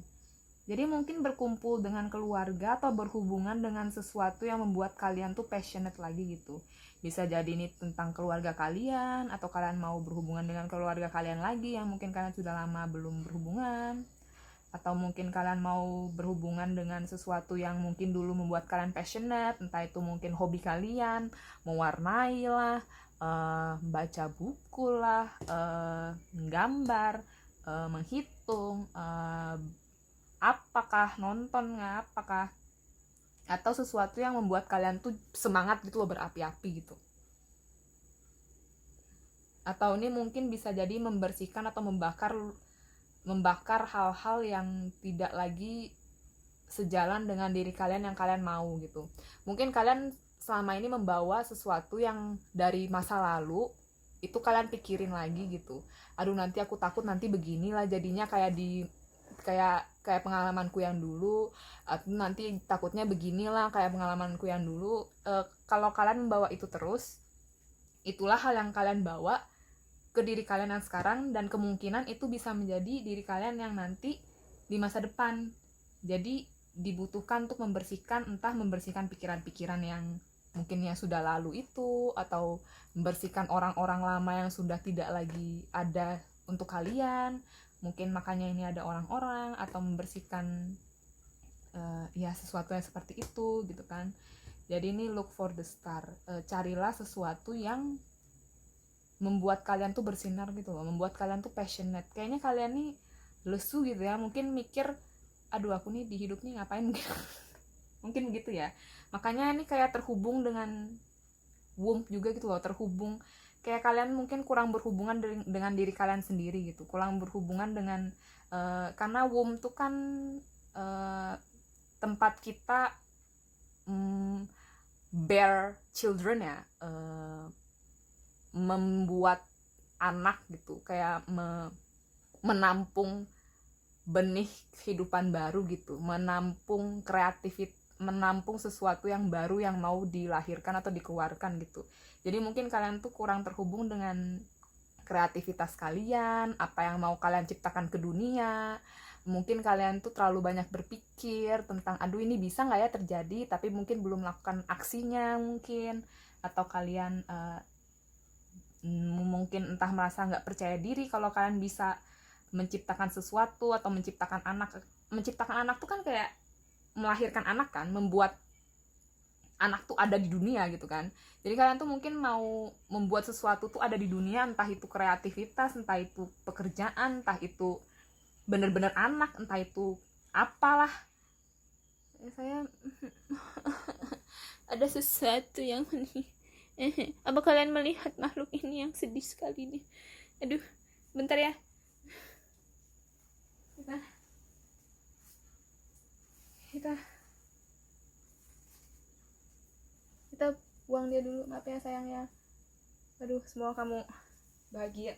Jadi mungkin berkumpul dengan keluarga atau berhubungan dengan sesuatu yang membuat kalian tuh passionate lagi gitu. Bisa jadi ini tentang keluarga kalian, atau kalian mau berhubungan dengan keluarga kalian lagi yang mungkin kalian sudah lama belum berhubungan. atau mungkin kalian mau berhubungan dengan sesuatu yang mungkin dulu membuat kalian passionate, entah itu mungkin hobi kalian, mewarnai lah, baca buku lah, menggambar, menghitung, apakah nonton, apakah atau sesuatu yang membuat kalian tuh semangat gitu loh, berapi-api gitu. Atau ini mungkin bisa jadi membersihkan atau membakar hal-hal yang tidak lagi sejalan dengan diri kalian yang kalian mau gitu. Mungkin kalian selama ini membawa sesuatu yang dari masa lalu, itu kalian pikirin lagi gitu. Aduh, nanti aku takut nanti beginilah jadinya kayak pengalamanku yang dulu, atau nanti takutnya beginilah kayak pengalamanku yang dulu. Kalau kalian membawa itu terus, itulah hal yang kalian bawa ke diri kalian yang sekarang, dan kemungkinan itu bisa menjadi diri kalian yang nanti di masa depan. Jadi dibutuhkan untuk entah membersihkan pikiran-pikiran yang mungkin yang sudah lalu itu, atau membersihkan orang-orang lama yang sudah tidak lagi ada untuk kalian. Mungkin makanya ini ada orang-orang, atau membersihkan ya sesuatu yang seperti itu gitu kan. Jadi ini look for the star, carilah sesuatu yang membuat kalian tuh bersinar gitu loh, membuat kalian tuh passionate. Kayaknya kalian nih lesu gitu ya, mungkin mikir, aduh aku nih di hidup nih ngapain gitu. Mungkin begitu ya. Makanya ini kayak terhubung dengan womb juga gitu loh, terhubung. Kayak kalian mungkin kurang berhubungan dengan diri kalian sendiri gitu, kurang berhubungan dengan karena womb tuh kan tempat kita bear children ya, membuat anak gitu, kayak menampung benih kehidupan baru gitu, menampung menampung sesuatu yang baru yang mau dilahirkan atau dikeluarkan gitu. Jadi mungkin kalian tuh kurang terhubung dengan kreativitas kalian, apa yang mau kalian ciptakan ke dunia. Mungkin kalian tuh terlalu banyak berpikir tentang aduh ini bisa nggak ya terjadi, tapi mungkin belum melakukan aksinya mungkin. Atau kalian mungkin entah merasa nggak percaya diri kalau kalian bisa menciptakan sesuatu atau menciptakan anak tuh kan kayak melahirkan anak kan, membuat anak tuh ada di dunia gitu kan. Jadi kalian tuh mungkin mau membuat sesuatu tuh ada di dunia, entah itu kreativitas, entah itu pekerjaan, entah itu bener-bener anak, entah itu apalah. Saya ada sesuatu yang apa kalian melihat makhluk ini yang sedih sekali nih? Aduh, bentar ya. Kita buang dia dulu, maaf ya sayang ya. Aduh, semoga kamu bahagia.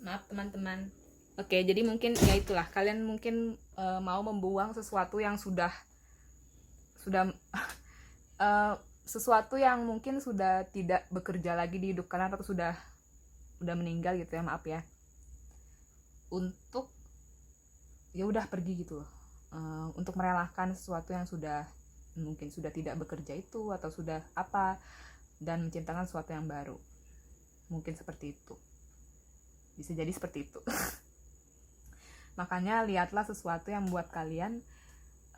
Maaf teman-teman. Oke, jadi mungkin ya itulah, kalian mungkin mau membuang sesuatu yang sudah sesuatu yang mungkin sudah tidak bekerja lagi di hidup kalian, atau sudah meninggal gitu ya, maaf ya. Untuk ya udah pergi gitu loh. Untuk merelakan sesuatu yang mungkin sudah tidak bekerja itu, atau sudah apa, dan menciptakan sesuatu yang baru. Mungkin seperti itu. Bisa jadi seperti itu. Makanya lihatlah sesuatu yang membuat kalian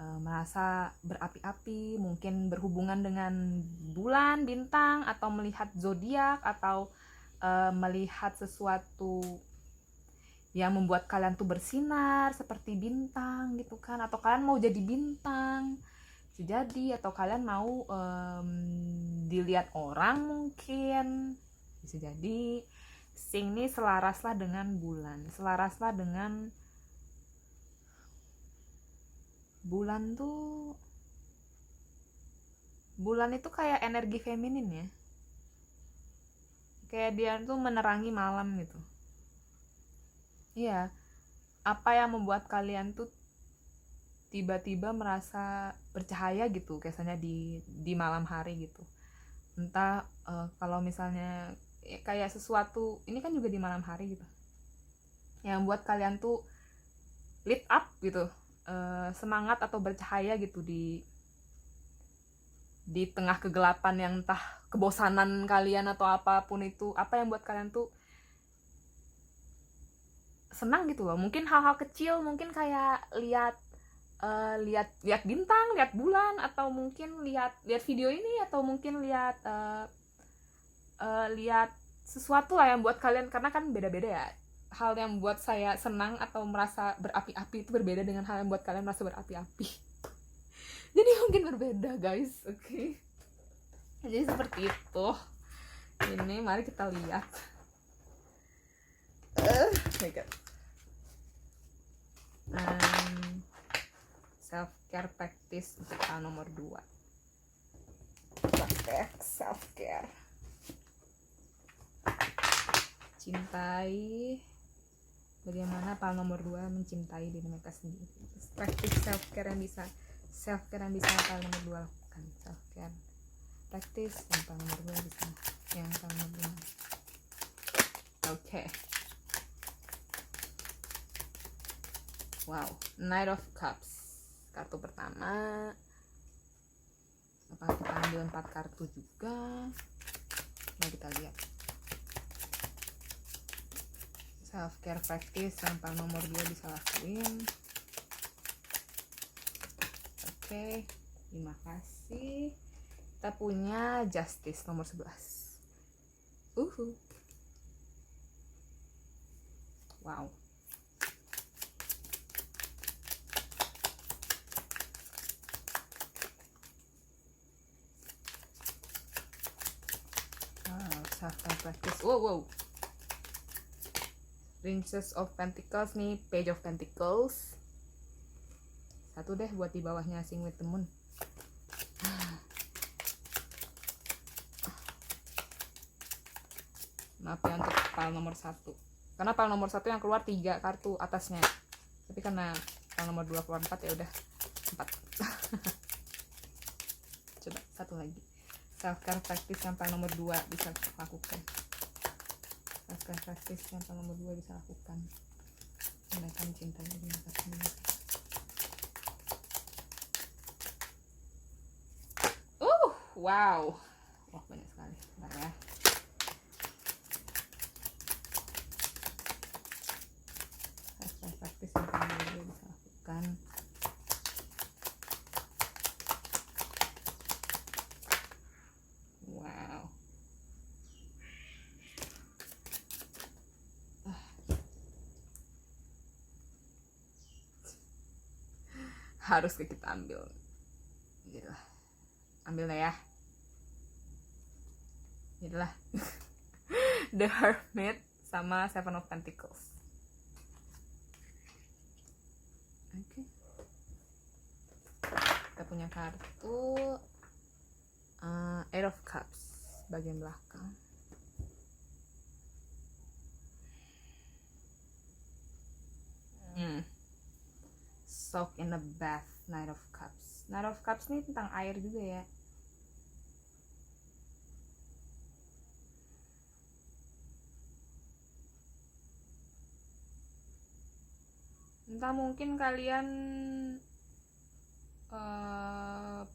merasa berapi-api, mungkin berhubungan dengan bulan, bintang, atau melihat zodiak, atau melihat sesuatu yang membuat kalian tuh bersinar seperti bintang gitu kan, atau kalian mau jadi bintang bisa jadi, atau kalian mau dilihat orang mungkin bisa jadi. Sing nih selaraslah dengan bulan, selaraslah dengan bulan tuh. Bulan itu kayak energi feminin ya, kayak dia tuh menerangi malam gitu. Iya, apa yang membuat kalian tuh tiba-tiba merasa bercahaya gitu, biasanya di malam hari gitu. Entah kalau misalnya kayak sesuatu ini kan juga di malam hari gitu, yang buat kalian tuh lit up gitu, semangat atau bercahaya gitu di tengah kegelapan yang entah kebosanan kalian atau apapun itu, apa yang buat kalian tuh senang gitu loh. Mungkin hal-hal kecil, mungkin kayak lihat bintang, lihat bulan, atau mungkin lihat video ini, atau mungkin lihat sesuatu lah yang buat kalian, karena kan beda-beda ya. Hal yang buat saya senang atau merasa berapi-api itu berbeda dengan hal yang buat kalian merasa berapi-api. Jadi mungkin berbeda guys, oke. Jadi seperti itu. Ini mari kita lihat. My God. Self care practice untuk hal nomor 2. Praktek self care. Cintai. Bagaimana hal nomor 2 mencintai diri mereka sendiri. Praktik self care yang bisa hal nomor 2 lakukan. Self care praktis yang hal nomor 2 bisa yang hal nomor 2. Oke. Wow, Knight of Cups. Kartu pertama. Apa kita ambil 4 kartu juga? Mari kita lihat. Self care practice yang paling nomor 2 bisa lakuin. Oke, terima kasih. Kita punya Justice nomor 11. Wow. Self care practice. Wow. Princess of Pentacles nih, Page of Pentacles. Satu deh buat di bawahnya, Sing with the Moon. Maaf ya untuk pile nomor 1. Karena pile nomor 1 yang keluar 3 kartu atasnya. Tapi karena pile nomor 2 keluar 4 ya udah 4. Coba satu lagi. Self care practice yang pile nomor 2 bisa lakukan. Self care practice yang pile nomor 2 bisa lakukan. Mereka mencintai diri mereka sendiri. Wow. Wah, banyak sekali. Bentar ya. Praktis yang kalian bisa lakukan. Wow. Harus kita ambil. Yalah. Ambil lah ya. Yalah. The Hermit sama Seven of Pentacles. Oke. Kita punya kartu Eight of Cups bagian belakang. Soak in a bath, Knight of Cups. Knight of Cups ini tentang air juga ya. Entah mungkin kalian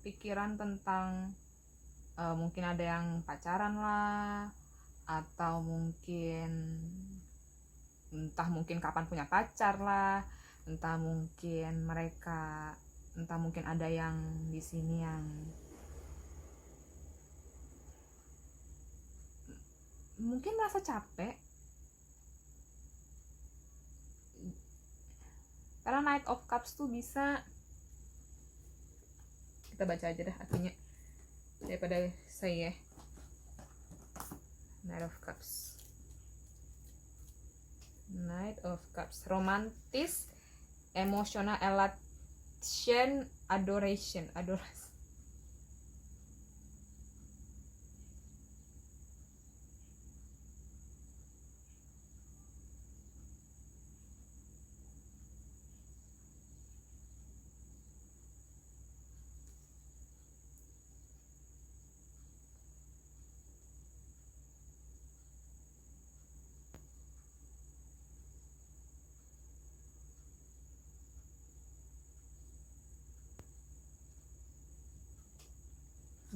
pikiran tentang mungkin ada yang pacaran lah, atau mungkin entah mungkin kapan punya pacar lah, entah mungkin ada yang di sini yang mungkin merasa capek. Karena Knight of Cups tuh bisa, kita baca aja dah artinya daripada saya. Knight of Cups. Knight of Cups, romantis, emotional, elation, adoration.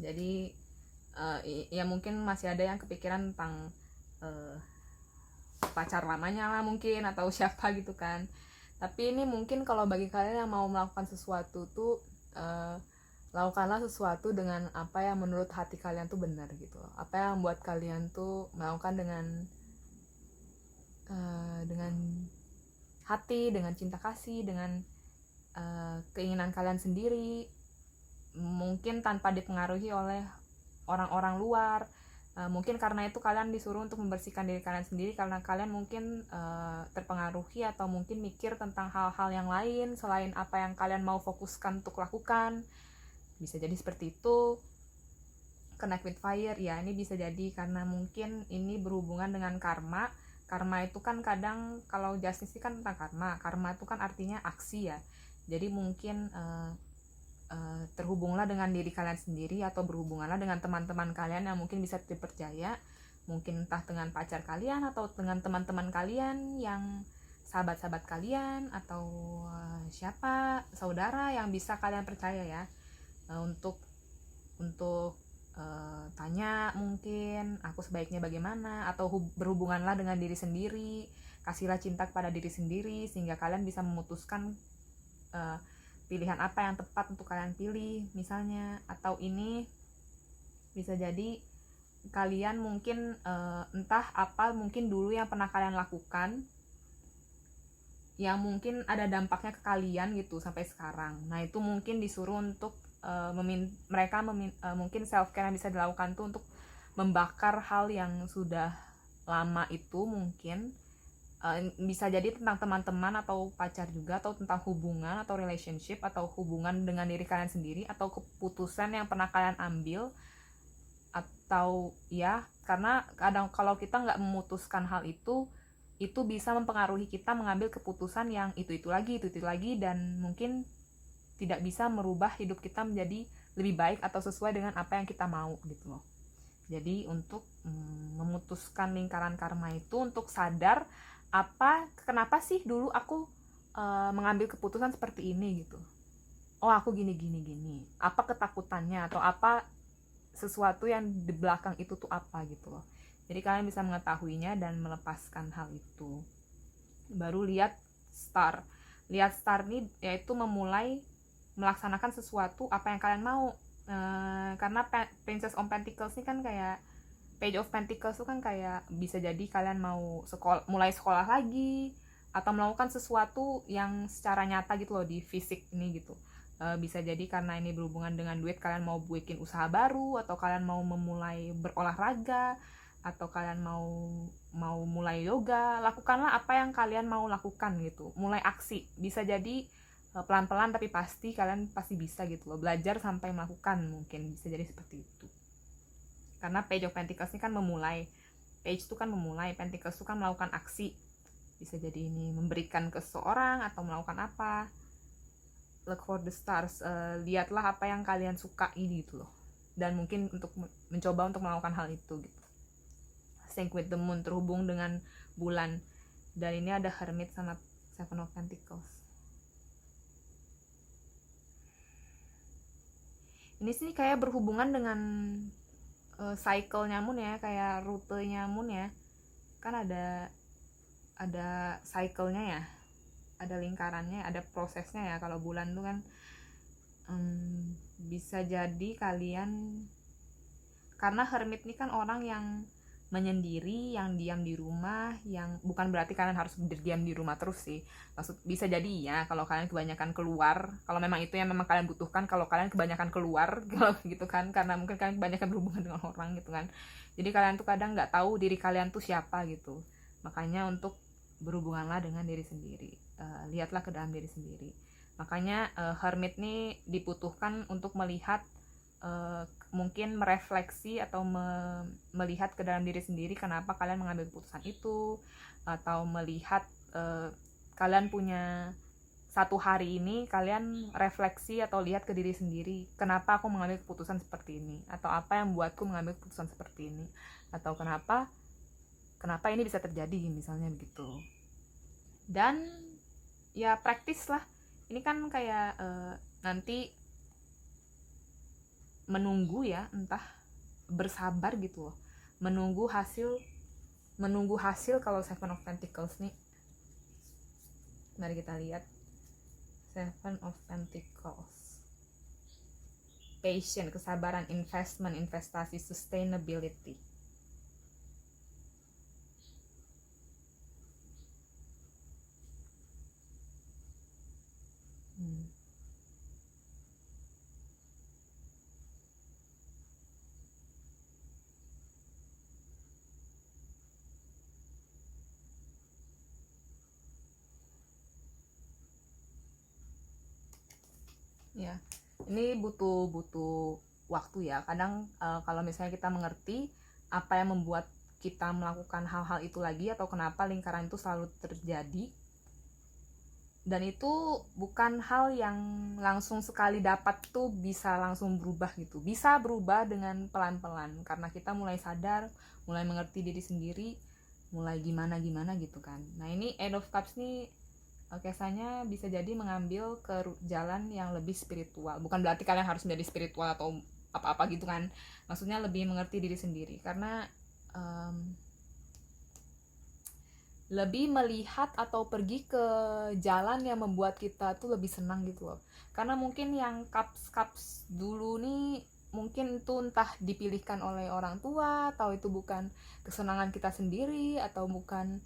Jadi ya mungkin masih ada yang kepikiran tentang pacar lamanya lah mungkin, atau siapa gitu kan. Tapi ini mungkin kalau bagi kalian yang mau melakukan sesuatu tuh lakukanlah sesuatu dengan apa yang menurut hati kalian tuh benar gitu loh. Apa yang membuat kalian tuh melakukan dengan hati, dengan cinta kasih, dengan keinginan kalian sendiri, mungkin tanpa dipengaruhi oleh orang-orang luar. Mungkin karena itu kalian disuruh untuk membersihkan diri kalian sendiri, karena kalian mungkin terpengaruhi atau mungkin mikir tentang hal-hal yang lain selain apa yang kalian mau fokuskan untuk lakukan. Bisa jadi seperti itu. Connect with fire, ya ini bisa jadi karena mungkin ini berhubungan dengan karma. Karma itu kan kadang, kalau justice kan tentang karma. Karma itu kan artinya aksi ya. Jadi mungkin terhubunglah dengan diri kalian sendiri, atau berhubunganlah dengan teman-teman kalian yang mungkin bisa dipercaya. Mungkin entah dengan pacar kalian, atau dengan teman-teman kalian yang sahabat-sahabat kalian, atau siapa, saudara yang bisa kalian percaya ya. Untuk tanya mungkin aku sebaiknya bagaimana, atau berhubunganlah dengan diri sendiri, kasihlah cinta kepada diri sendiri sehingga kalian bisa memutuskan pilihan apa yang tepat untuk kalian pilih misalnya. Atau ini bisa jadi kalian mungkin entah apa mungkin dulu yang pernah kalian lakukan yang mungkin ada dampaknya ke kalian gitu sampai sekarang. Nah itu mungkin disuruh untuk mungkin self care yang bisa dilakukan tuh untuk membakar hal yang sudah lama itu. Mungkin bisa jadi tentang teman-teman atau pacar juga, atau tentang hubungan atau relationship, atau hubungan dengan diri kalian sendiri, atau keputusan yang pernah kalian ambil. Atau ya karena kadang kalau kita nggak memutuskan hal itu bisa mempengaruhi kita mengambil keputusan yang itu lagi, dan mungkin tidak bisa merubah hidup kita menjadi lebih baik atau sesuai dengan apa yang kita mau gitu loh. Jadi untuk memutuskan lingkaran karma itu untuk sadar kenapa sih dulu aku mengambil keputusan seperti ini gitu. Oh aku gini. Apa ketakutannya, atau apa sesuatu yang di belakang itu tuh apa gitu loh. Jadi kalian bisa mengetahuinya dan melepaskan hal itu. Baru lihat star. Lihat star nih yaitu memulai melaksanakan sesuatu apa yang kalian mau. Karena Princess of Pentacles ini kan kayak Page of Pentacles itu kan kayak bisa jadi kalian mau mulai sekolah lagi, atau melakukan sesuatu yang secara nyata gitu loh di fisik ini gitu. Bisa jadi karena ini berhubungan dengan duit, kalian mau bikin usaha baru, atau kalian mau memulai berolahraga, atau kalian mau mulai yoga. Lakukanlah apa yang kalian mau lakukan gitu, mulai aksi. Bisa jadi pelan-pelan tapi kalian pasti bisa gitu loh. Belajar sampai melakukan, mungkin bisa jadi seperti itu. Karena Page of Pentacles ini kan memulai. Page itu kan memulai, Pentacles itu kan melakukan aksi. Bisa jadi ini memberikan ke seseorang atau melakukan apa. Look for the stars. Lihatlah apa yang kalian suka ini gitu loh. Dan mungkin untuk mencoba untuk melakukan hal itu gitu. Sync with the moon, terhubung dengan bulan. Dan ini ada Hermit sama Seven of Pentacles. Ini sih kayak berhubungan dengan cycle-nya moon ya, kayak rutenya moon ya. Kan ada cycle-nya ya, ada lingkarannya, ada prosesnya ya. Kalau bulan tuh kan bisa jadi kalian, karena Hermit ini kan orang yang menyendiri, yang diam di rumah, yang bukan berarti kalian harus berdiam di rumah terus sih. Bisa jadi ya kalau kalian kebanyakan keluar, kalau memang itu yang memang kalian butuhkan. Kalau kalian kebanyakan keluar gitu kan, karena mungkin kalian kebanyakan berhubungan dengan orang gitu kan. Jadi kalian tuh kadang nggak tahu diri kalian tuh siapa gitu. Makanya untuk berhubunganlah dengan diri sendiri. Lihatlah ke dalam diri sendiri. Makanya Hermit nih dibutuhkan untuk melihat, mungkin merefleksi atau melihat ke dalam diri sendiri kenapa kalian mengambil keputusan itu, atau melihat kalian punya satu hari ini, kalian refleksi atau lihat ke diri sendiri, kenapa aku mengambil keputusan seperti ini, atau apa yang membuatku mengambil keputusan seperti ini, atau kenapa ini bisa terjadi misalnya begitu. Dan ya praktis lah, ini kan kayak nanti menunggu ya, entah bersabar gitu loh, menunggu hasil kalau Seven of Pentacles nih. Mari kita lihat Seven of Pentacles. Patience, kesabaran, investment, investasi, sustainability. Ya, ini butuh waktu ya. Kadang kalau misalnya kita mengerti apa yang membuat kita melakukan hal-hal itu lagi, atau kenapa lingkaran itu selalu terjadi, dan itu bukan hal yang langsung sekali dapat tuh bisa langsung berubah gitu. Bisa berubah dengan pelan-pelan, karena kita mulai sadar, mulai mengerti diri sendiri, mulai gimana gitu kan. Nah ini Eight of Cups nih kesannya bisa jadi mengambil ke jalan yang lebih spiritual. Bukan berarti kalian harus menjadi spiritual atau apa-apa gitu kan. Maksudnya lebih mengerti diri sendiri. Karena lebih melihat atau pergi ke jalan yang membuat kita tuh lebih senang gitu loh. Karena mungkin yang cups dulu nih, mungkin itu entah dipilihkan oleh orang tua, atau itu bukan kesenangan kita sendiri, atau mungkin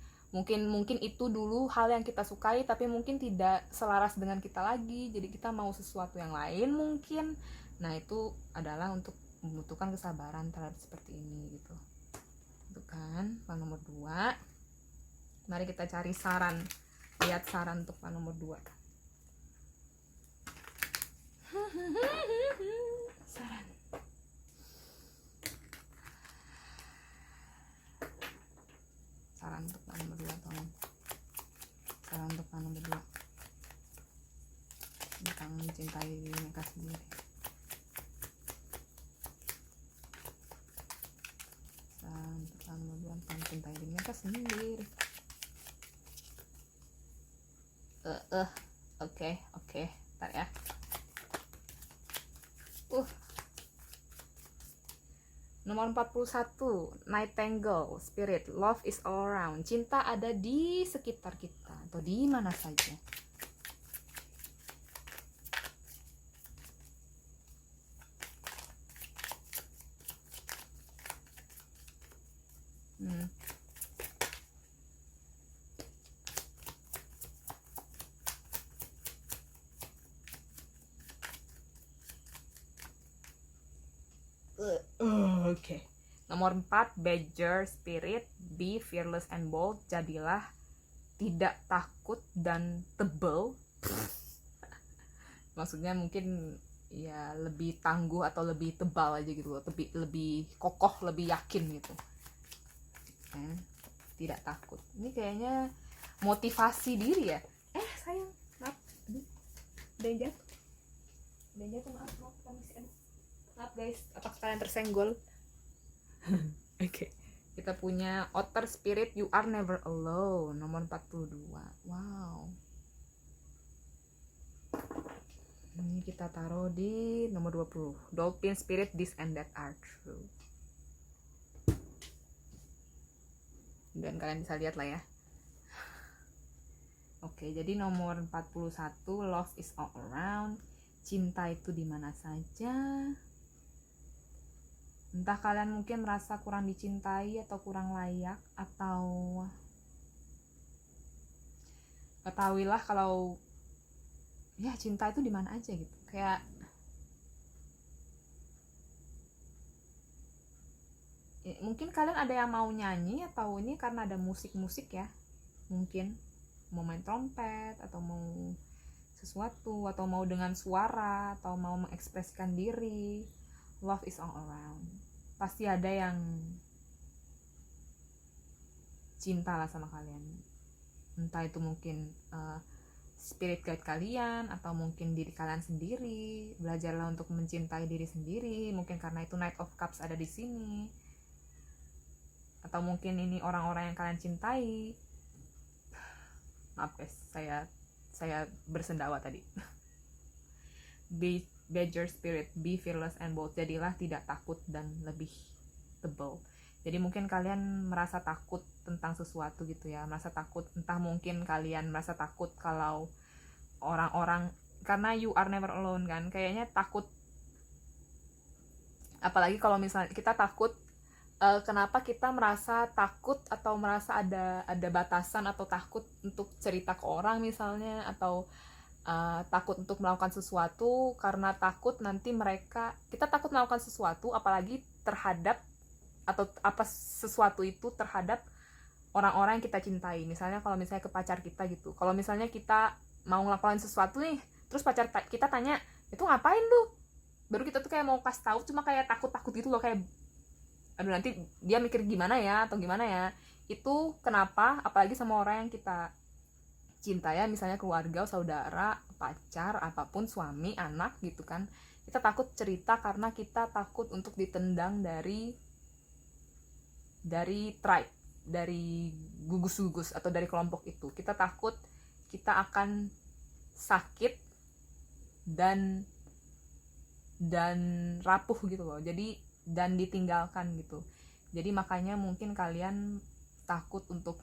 itu dulu hal yang kita sukai tapi mungkin tidak selaras dengan kita lagi, jadi kita mau sesuatu yang lain mungkin. Nah itu adalah untuk membutuhkan kesabaran terhadap seperti ini gitu. Itu kan plan nomor 2. Mari kita cari saran, lihat saran untuk plan nomor 2. Saran. Saran untuk plan nomor 2, tolong. Saran untuk plan nomor 2 tentang mencintai diri mereka sendiri. Saran untuk plan nomor 2 tentang mencintai diri mereka sendiri. Oke, ntar ya. Nomor 41, Nightingale Spirit, love is all around. Cinta ada di sekitar kita atau di mana saja. Oke. Nomor 4, Badger Spirit, be fearless and bold. Jadilah tidak takut dan tebal. Maksudnya mungkin ya lebih tangguh atau lebih tebal aja gitu loh, lebih kokoh, lebih yakin gitu. Tidak takut. Ini kayaknya motivasi diri ya. Sayang, maaf. Udah jatuh, maaf guys, apakah kalian tersenggol? Oke. Kita punya Otter Spirit, you are never alone, nomor 42. Wow. Ini kita taruh di nomor 20. Dolphin Spirit, this and that are true. Dan kalian bisa lihat lah ya. Oke, jadi nomor 41, love is all around. Cinta itu di mana saja. Entah kalian mungkin merasa kurang dicintai atau kurang layak, atau ketahuilah kalau ya cinta itu di mana aja gitu. Kayak mungkin kalian ada yang mau nyanyi, atau ini karena ada musik-musik ya. Mungkin mau main trompet, atau mau sesuatu, atau mau dengan suara, atau mau mengekspresikan diri. Love is all around. Pasti ada yang cinta lah sama kalian. Entah itu mungkin spirit guide kalian, atau mungkin diri kalian sendiri. Belajarlah untuk mencintai diri sendiri. Mungkin karena itu Knight of Cups ada di sini. Atau mungkin ini orang-orang yang kalian cintai. Maaf guys, saya bersendawa tadi. badger spirit, be fearless and bold. Jadilah tidak takut dan lebih tebal. Jadi mungkin kalian merasa takut tentang sesuatu gitu ya, merasa takut, entah mungkin kalian merasa takut kalau orang-orang, karena you are never alone kan, kayaknya takut, apalagi kalau misalnya kita takut, kenapa kita merasa takut atau merasa ada batasan atau takut untuk cerita ke orang misalnya, atau takut untuk melakukan sesuatu karena takut nanti kita takut melakukan sesuatu apalagi terhadap atau apa sesuatu itu terhadap orang-orang yang kita cintai. Misalnya kalau misalnya ke pacar kita gitu, kalau misalnya kita mau ngelakuin sesuatu nih, terus pacar kita tanya, itu ngapain lu, baru kita tuh kayak mau kasih tahu, cuma kayak takut-takut gitu loh, kayak aduh nanti dia mikir gimana ya atau gimana ya. Itu kenapa, apalagi sama orang yang kita cinta ya, misalnya keluarga, saudara, pacar, apapun, suami, anak gitu kan, kita takut cerita karena kita takut untuk ditendang dari tribe, dari gugus-gugus atau dari kelompok itu. Kita takut kita akan sakit dan rapuh gitu loh, jadi dan ditinggalkan gitu. Jadi makanya mungkin kalian takut untuk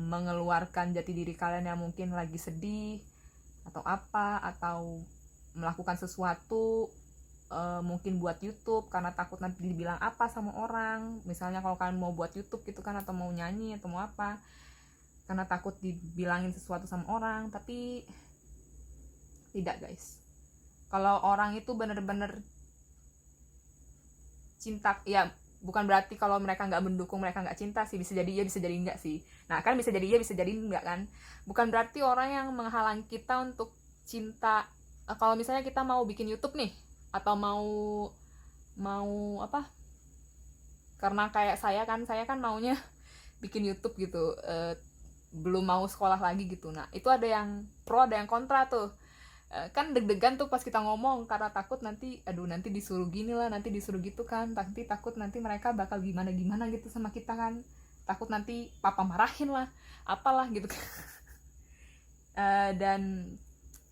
mengeluarkan jati diri kalian yang mungkin lagi sedih atau apa, atau melakukan sesuatu mungkin buat YouTube karena takut nanti dibilang apa sama orang. Misalnya kalau kalian mau buat YouTube gitu kan, atau mau nyanyi atau mau apa, karena takut dibilangin sesuatu sama orang. Tapi tidak guys, kalau orang itu bener-bener cinta, ya bukan berarti kalau mereka nggak mendukung mereka nggak cinta sih, bisa jadi iya bisa jadi enggak sih. Nah kan bisa jadi iya bisa jadi enggak kan, bukan berarti orang yang menghalangi kita untuk cinta. Kalau misalnya kita mau bikin YouTube nih, atau mau apa, karena kayak saya kan maunya bikin YouTube gitu, belum mau sekolah lagi gitu. Nah itu ada yang pro ada yang kontra tuh, kan deg-degan tuh pas kita ngomong karena takut nanti nanti disuruh gini lah, nanti disuruh gitu kan, tapi takut nanti mereka bakal gimana gitu sama kita kan, takut nanti papa marahin lah apalah gitu kan. Dan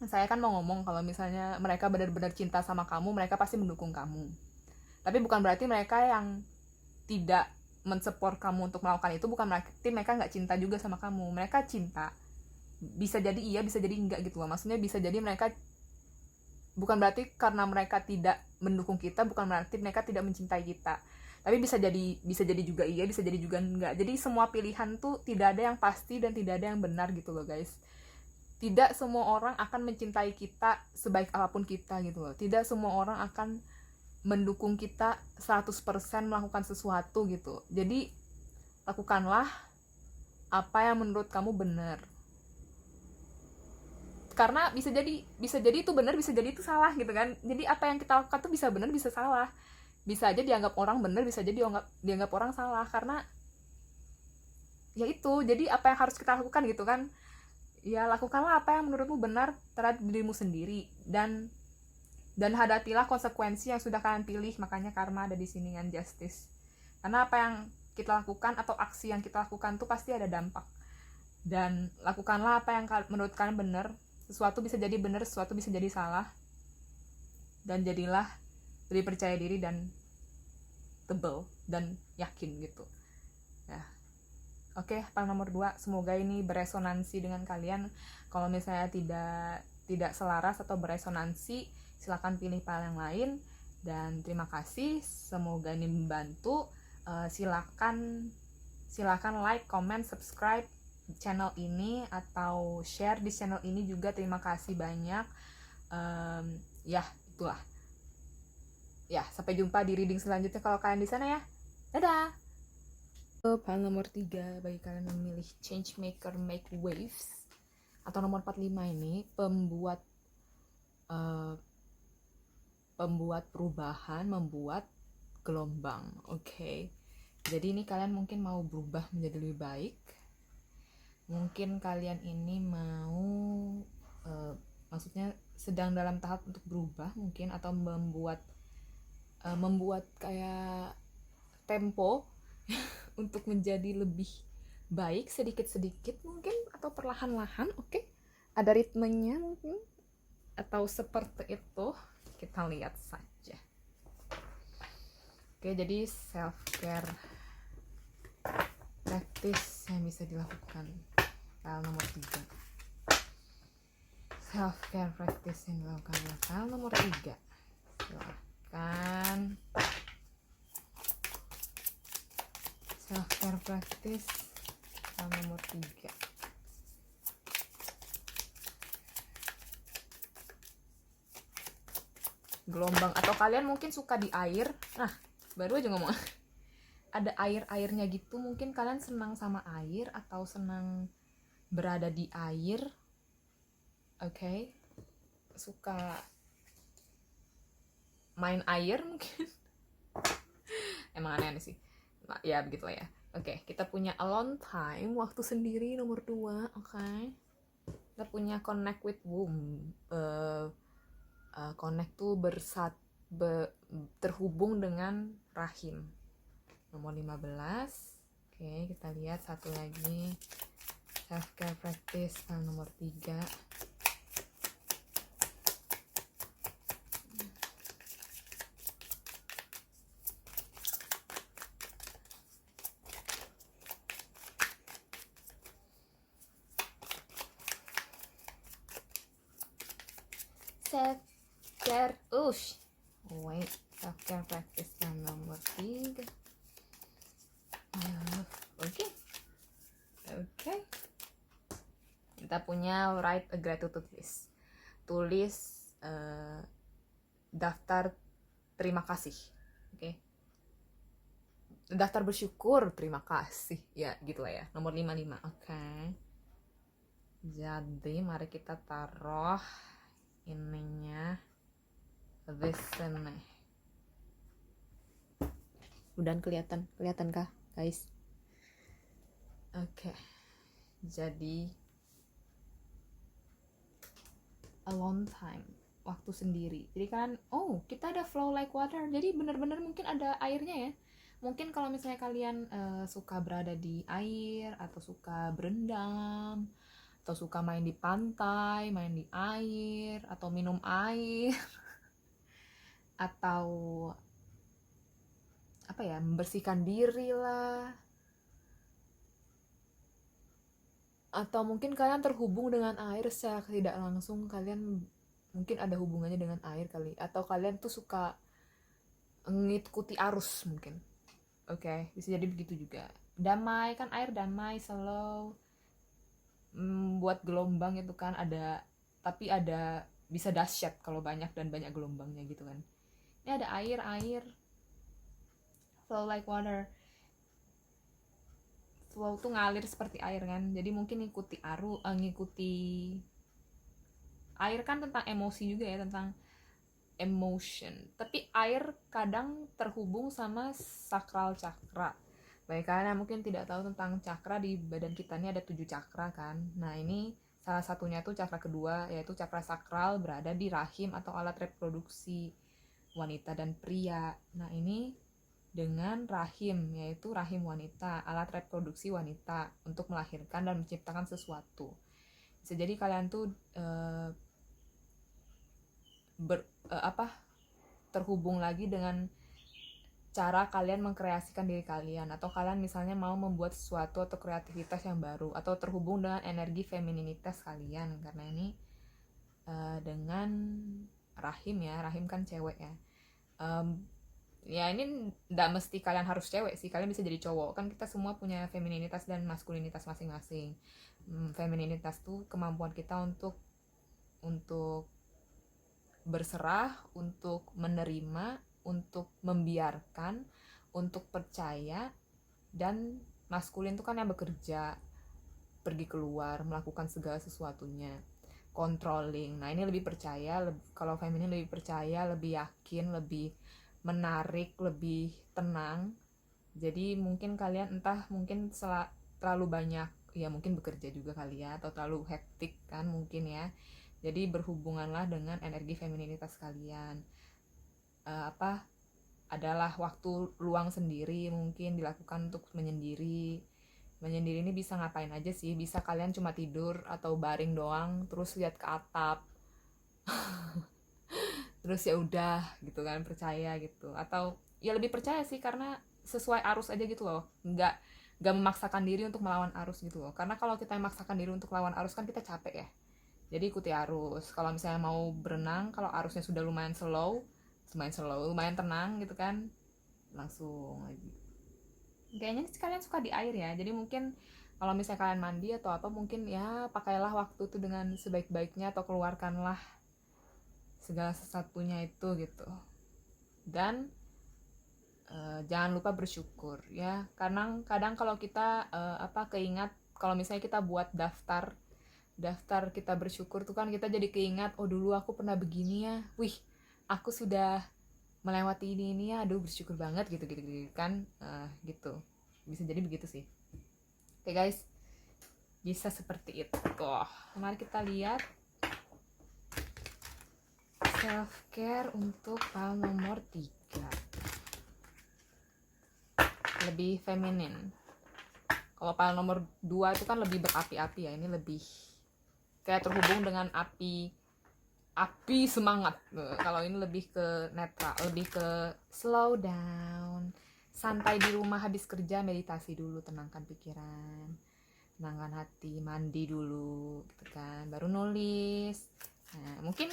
saya kan mau ngomong kalau misalnya mereka benar-benar cinta sama kamu, mereka pasti mendukung kamu. Tapi bukan berarti mereka yang tidak mensupport kamu untuk melakukan itu, bukan berarti mereka nggak cinta juga sama kamu. Mereka cinta, bisa jadi iya bisa jadi enggak gitu loh. Maksudnya bisa jadi mereka, bukan berarti karena mereka tidak mendukung kita, bukan berarti mereka tidak mencintai kita. Tapi bisa jadi juga iya, bisa jadi juga enggak. Jadi semua pilihan tuh tidak ada yang pasti dan tidak ada yang benar gitu loh guys. Tidak semua orang akan mencintai kita sebaik apapun kita gitu loh. Tidak semua orang akan mendukung kita 100% melakukan sesuatu gitu. Jadi lakukanlah apa yang menurut kamu benar. Karena bisa jadi itu benar, bisa jadi itu salah gitu kan. Jadi apa yang kita lakukan tuh bisa benar, bisa salah. Bisa aja dianggap orang benar, bisa aja dianggap orang salah. Karena ya itu, jadi apa yang harus kita lakukan gitu kan. Ya lakukanlah apa yang menurutmu benar terhadap dirimu sendiri, dan hadapilah konsekuensi yang sudah kalian pilih. Makanya karma ada di sini kan, justice. Karena apa yang kita lakukan atau aksi yang kita lakukan tuh pasti ada dampak. Dan lakukanlah apa yang menurut kalian benar. Sesuatu bisa jadi benar, sesuatu bisa jadi salah. Dan jadilah lebih percaya diri dan tebal dan yakin gitu. Ya. Oke, part nomor 2, semoga ini beresonansi dengan kalian. Kalau misalnya tidak selaras atau beresonansi, silakan pilih file yang lain. Dan terima kasih, semoga ini membantu. Silakan like, comment, subscribe channel ini, atau share di channel ini juga. Terima kasih banyak. Ya, itulah. Ya, sampai jumpa di reading selanjutnya kalau kalian di sana ya. Dadah! File nomor 3 bagi kalian yang memilih change maker make waves, atau nomor 45 ini pembuat perubahan, membuat gelombang. Oke. Jadi ini kalian mungkin mau berubah menjadi lebih baik. Mungkin kalian ini mau maksudnya sedang dalam tahap untuk berubah mungkin, atau membuat kayak tempo untuk menjadi lebih baik sedikit-sedikit mungkin, atau perlahan-lahan. Oke. Ada ritmenya mungkin. atau seperti itu? Kita lihat saja. Oke, jadi self care practice yang bisa dilakukan. File nomor 3. Self care practice yang dilakukan adalah file nomor 3. Silahkan. Self care practice file nomor 3. Gelombang, atau kalian mungkin suka di air. Nah, baru aja ngomong. Ada air-airnya gitu, mungkin kalian senang sama air atau senang berada di air. Oke. Suka main air mungkin. Emang aneh-aneh sih. Nah, ya begitulah ya. Oke, kita punya alone time, waktu sendiri nomor 2. Oke. Kita punya connect with womb. Connect tuh terhubung dengan rahim. Nomor 15. Oke, kita lihat satu lagi. Self care practice nomor 3. Self care, wait, self care practice nomor 3. Oke. Kita punya write a gratitude list. Tulis daftar terima kasih. Oke. Daftar bersyukur, terima kasih. Ya, gitulah ya. Nomor 55. Oke. Jadi, mari kita taruh ininya di sini. Udah kelihatan kah, guys? Oke. Jadi alone time, waktu sendiri. Jadi kan, kita ada flow like water. Jadi bener-bener mungkin ada airnya ya. Mungkin kalau misalnya kalian suka berada di air, atau suka berendam, atau suka main di pantai, main di air, atau minum air, atau apa ya, membersihkan diri lah, atau mungkin kalian terhubung dengan air secara tidak langsung. Kalian mungkin ada hubungannya dengan air kali, atau kalian tuh suka ngikuti arus mungkin. Oke, bisa jadi begitu juga. Damai kan, air damai, slow, buat gelombang itu kan ada, tapi ada bisa dahsyat kalau banyak gelombangnya gitu kan. Ini ada air, flow like water. Flow tuh ngalir seperti air kan, jadi mungkin ngikuti air kan tentang emosi juga ya, tentang emotion. Tapi air kadang terhubung sama sakral chakra. Baik, kalian mungkin tidak tahu tentang cakra. Di badan kita ini ada 7 cakra kan. Nah, ini salah satunya tuh cakra kedua, yaitu cakra sakral, berada di rahim atau alat reproduksi wanita dan pria. Nah, ini dengan rahim, yaitu rahim wanita, alat reproduksi wanita untuk melahirkan dan menciptakan sesuatu. Bisa jadi kalian tuh terhubung lagi dengan cara kalian mengkreasikan diri kalian, atau kalian misalnya mau membuat sesuatu atau kreativitas yang baru, atau terhubung dengan energi femininitas kalian, karena ini dengan rahim ya, rahim kan cewek ya. Ya ini nggak mesti kalian harus cewek sih, kalian bisa jadi cowok kan. Kita semua punya femininitas dan maskulinitas masing-masing. Femininitas tuh kemampuan kita untuk berserah, untuk menerima, untuk membiarkan, untuk percaya. Dan maskulin tuh kan yang bekerja, pergi keluar, melakukan segala sesuatunya, controlling. Nah ini lebih percaya, kalau feminin lebih percaya, lebih yakin, lebih menarik, lebih tenang. Jadi mungkin kalian mungkin terlalu banyak ya, mungkin bekerja juga kali ya, atau terlalu hektik kan mungkin ya. Jadi berhubunganlah dengan energi femininitas kalian. Adalah waktu luang sendiri mungkin dilakukan untuk menyendiri. Menyendiri ini bisa ngapain aja sih, bisa kalian cuma tidur atau baring doang terus lihat ke atap, terus ya udah gitu kan, percaya gitu, atau ya lebih percaya sih karena sesuai arus aja gitu loh, nggak memaksakan diri untuk melawan arus gitu loh, karena kalau kita memaksakan diri untuk melawan arus kan kita capek ya. Jadi ikuti arus. Kalau misalnya mau berenang, kalau arusnya sudah lumayan tenang gitu kan, langsung lagi. Kayaknya kalian suka di air ya, jadi mungkin kalau misalnya kalian mandi atau apa, mungkin ya pakailah waktu itu dengan sebaik-baiknya, atau keluarkanlah segala sesuatunya itu gitu. Dan jangan lupa bersyukur ya, karena kadang kalau kita keingat, kalau misalnya kita buat daftar kita bersyukur tuh kan, kita jadi keingat, oh dulu aku pernah begini ya, wih aku sudah melewati ini ya, aduh bersyukur banget gitu gitu, gitu kan. Gitu bisa jadi begitu sih. Oke guys, bisa seperti itu. Mari kita lihat self care untuk pal nomor 3, lebih feminin. Kalau pal nomor 2 itu kan lebih berapi-api ya, ini lebih kayak terhubung dengan api semangat. Kalau ini lebih ke netral, lebih ke slow down, santai di rumah, habis kerja meditasi dulu, tenangkan pikiran, tenangkan hati, mandi dulu gitu kan, baru nulis. Nah, mungkin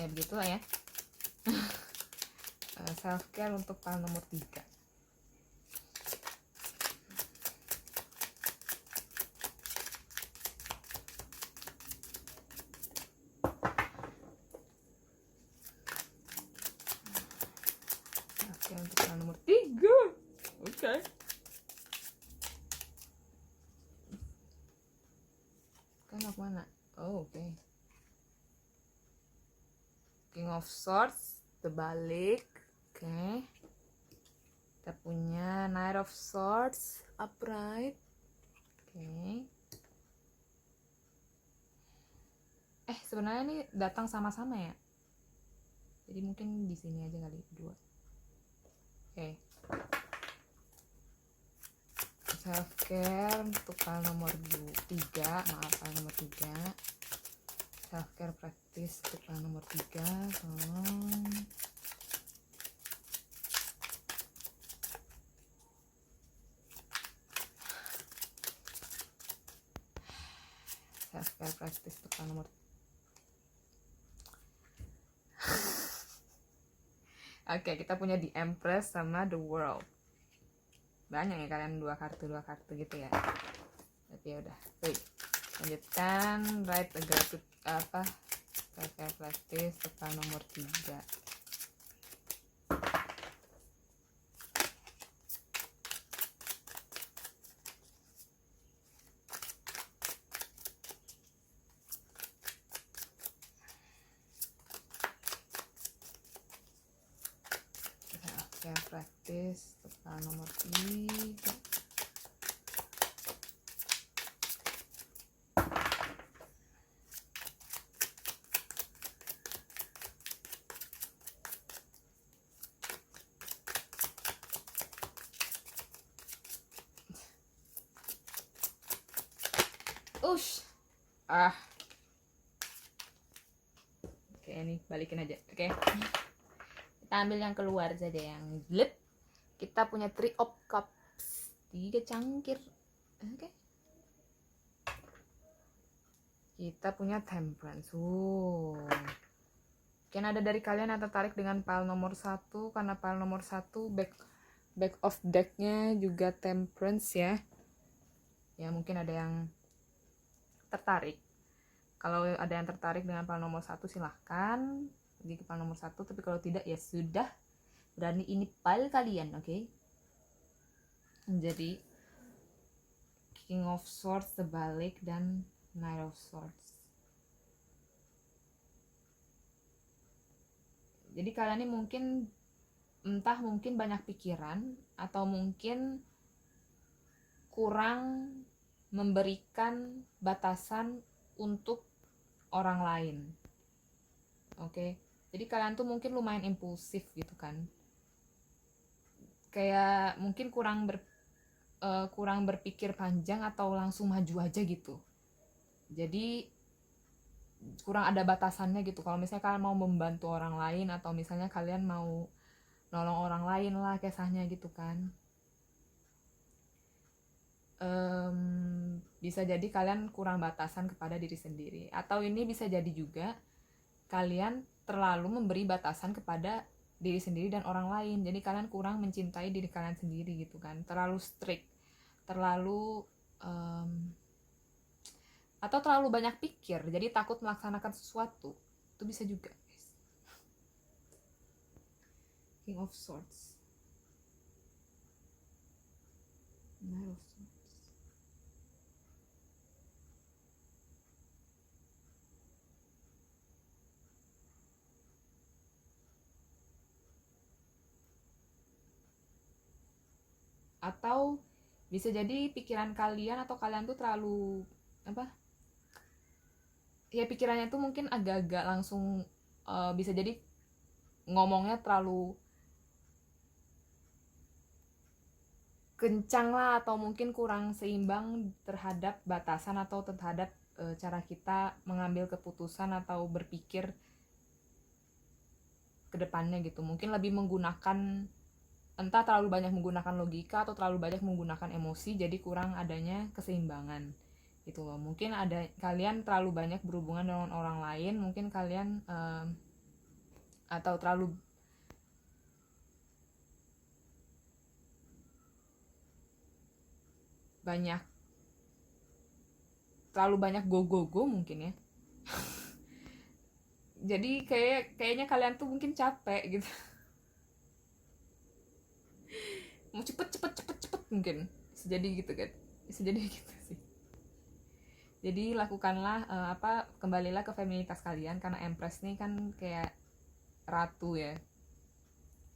ya begitulah ya. Self care untuk pal nomor 3. Oke, untuk pal nomor 3. Oke. Kan mau kemana? Oh, oke. King of Swords, terbalik. Oke. Kita punya Knight of Swords, upright. Oke. Sebenarnya ini datang sama-sama ya. Jadi mungkin di sini aja kali, 2. Oke. Self care untuk pal nomor 3, maaf, pal nomor 3. Self care practice untuk pal nomor 3, tolong. Self care practice untuk pal nomor Oke, kita punya The Empress sama The World. Banyak ya kalian, dua kartu gitu ya. Tapi ya udah. Baik. Lanjutkan write a gratitude self-care practice tekan nomor 3. Self-care practice tekan nomor 3. Oke, ini balikin aja. Oke. Kita ambil yang keluar saja, yang blip. Kita punya 3 of Cups, 3 cangkir. Oke. Kita punya Temperance. Mungkin ada dari kalian yang tertarik dengan pile nomor 1, karena pile nomor 1 back of deck-nya juga Temperance ya. Ya mungkin ada yang tertarik. Kalau ada yang tertarik dengan pile nomor 1, silahkan di pile nomor 1, tapi kalau tidak ya sudah, berarti ini pile kalian, oke? Jadi King of Swords terbalik dan Knight of Swords. Jadi kalian ini mungkin mungkin banyak pikiran, atau mungkin kurang memberikan batasan untuk orang lain. Oke. Jadi kalian tuh mungkin lumayan impulsif gitu kan. Kayak mungkin kurang berpikir panjang, atau langsung maju aja gitu. Jadi kurang ada batasannya gitu. Kalau misalnya kalian mau membantu orang lain atau misalnya kalian mau nolong orang lain lah kisahnya gitu kan, bisa jadi kalian kurang batasan kepada diri sendiri, atau ini bisa jadi juga kalian terlalu memberi batasan kepada diri sendiri dan orang lain, jadi kalian kurang mencintai diri kalian sendiri gitu kan, terlalu strict, terlalu atau terlalu banyak pikir jadi takut melaksanakan sesuatu, itu bisa juga guys. King of Swords, Knight of Swords. Atau bisa jadi pikiran kalian atau kalian tuh terlalu apa ya, pikirannya tuh mungkin agak-agak langsung bisa jadi ngomongnya terlalu kencang lah, atau mungkin kurang seimbang terhadap batasan atau terhadap cara kita mengambil keputusan atau berpikir ke depannya gitu. Mungkin lebih menggunakan, entah terlalu banyak menggunakan logika atau terlalu banyak menggunakan emosi, jadi kurang adanya keseimbangan gitu loh. Mungkin ada kalian terlalu banyak berhubungan dengan orang lain, mungkin kalian atau terlalu banyak go mungkin ya. Jadi kayaknya kalian tuh mungkin capek gitu. Mau cepet mungkin bisa jadi gitu kan, bisa jadi gitu sih. Jadi lakukanlah kembalilah ke feminitas kalian, karena Empress nih kan kayak ratu ya,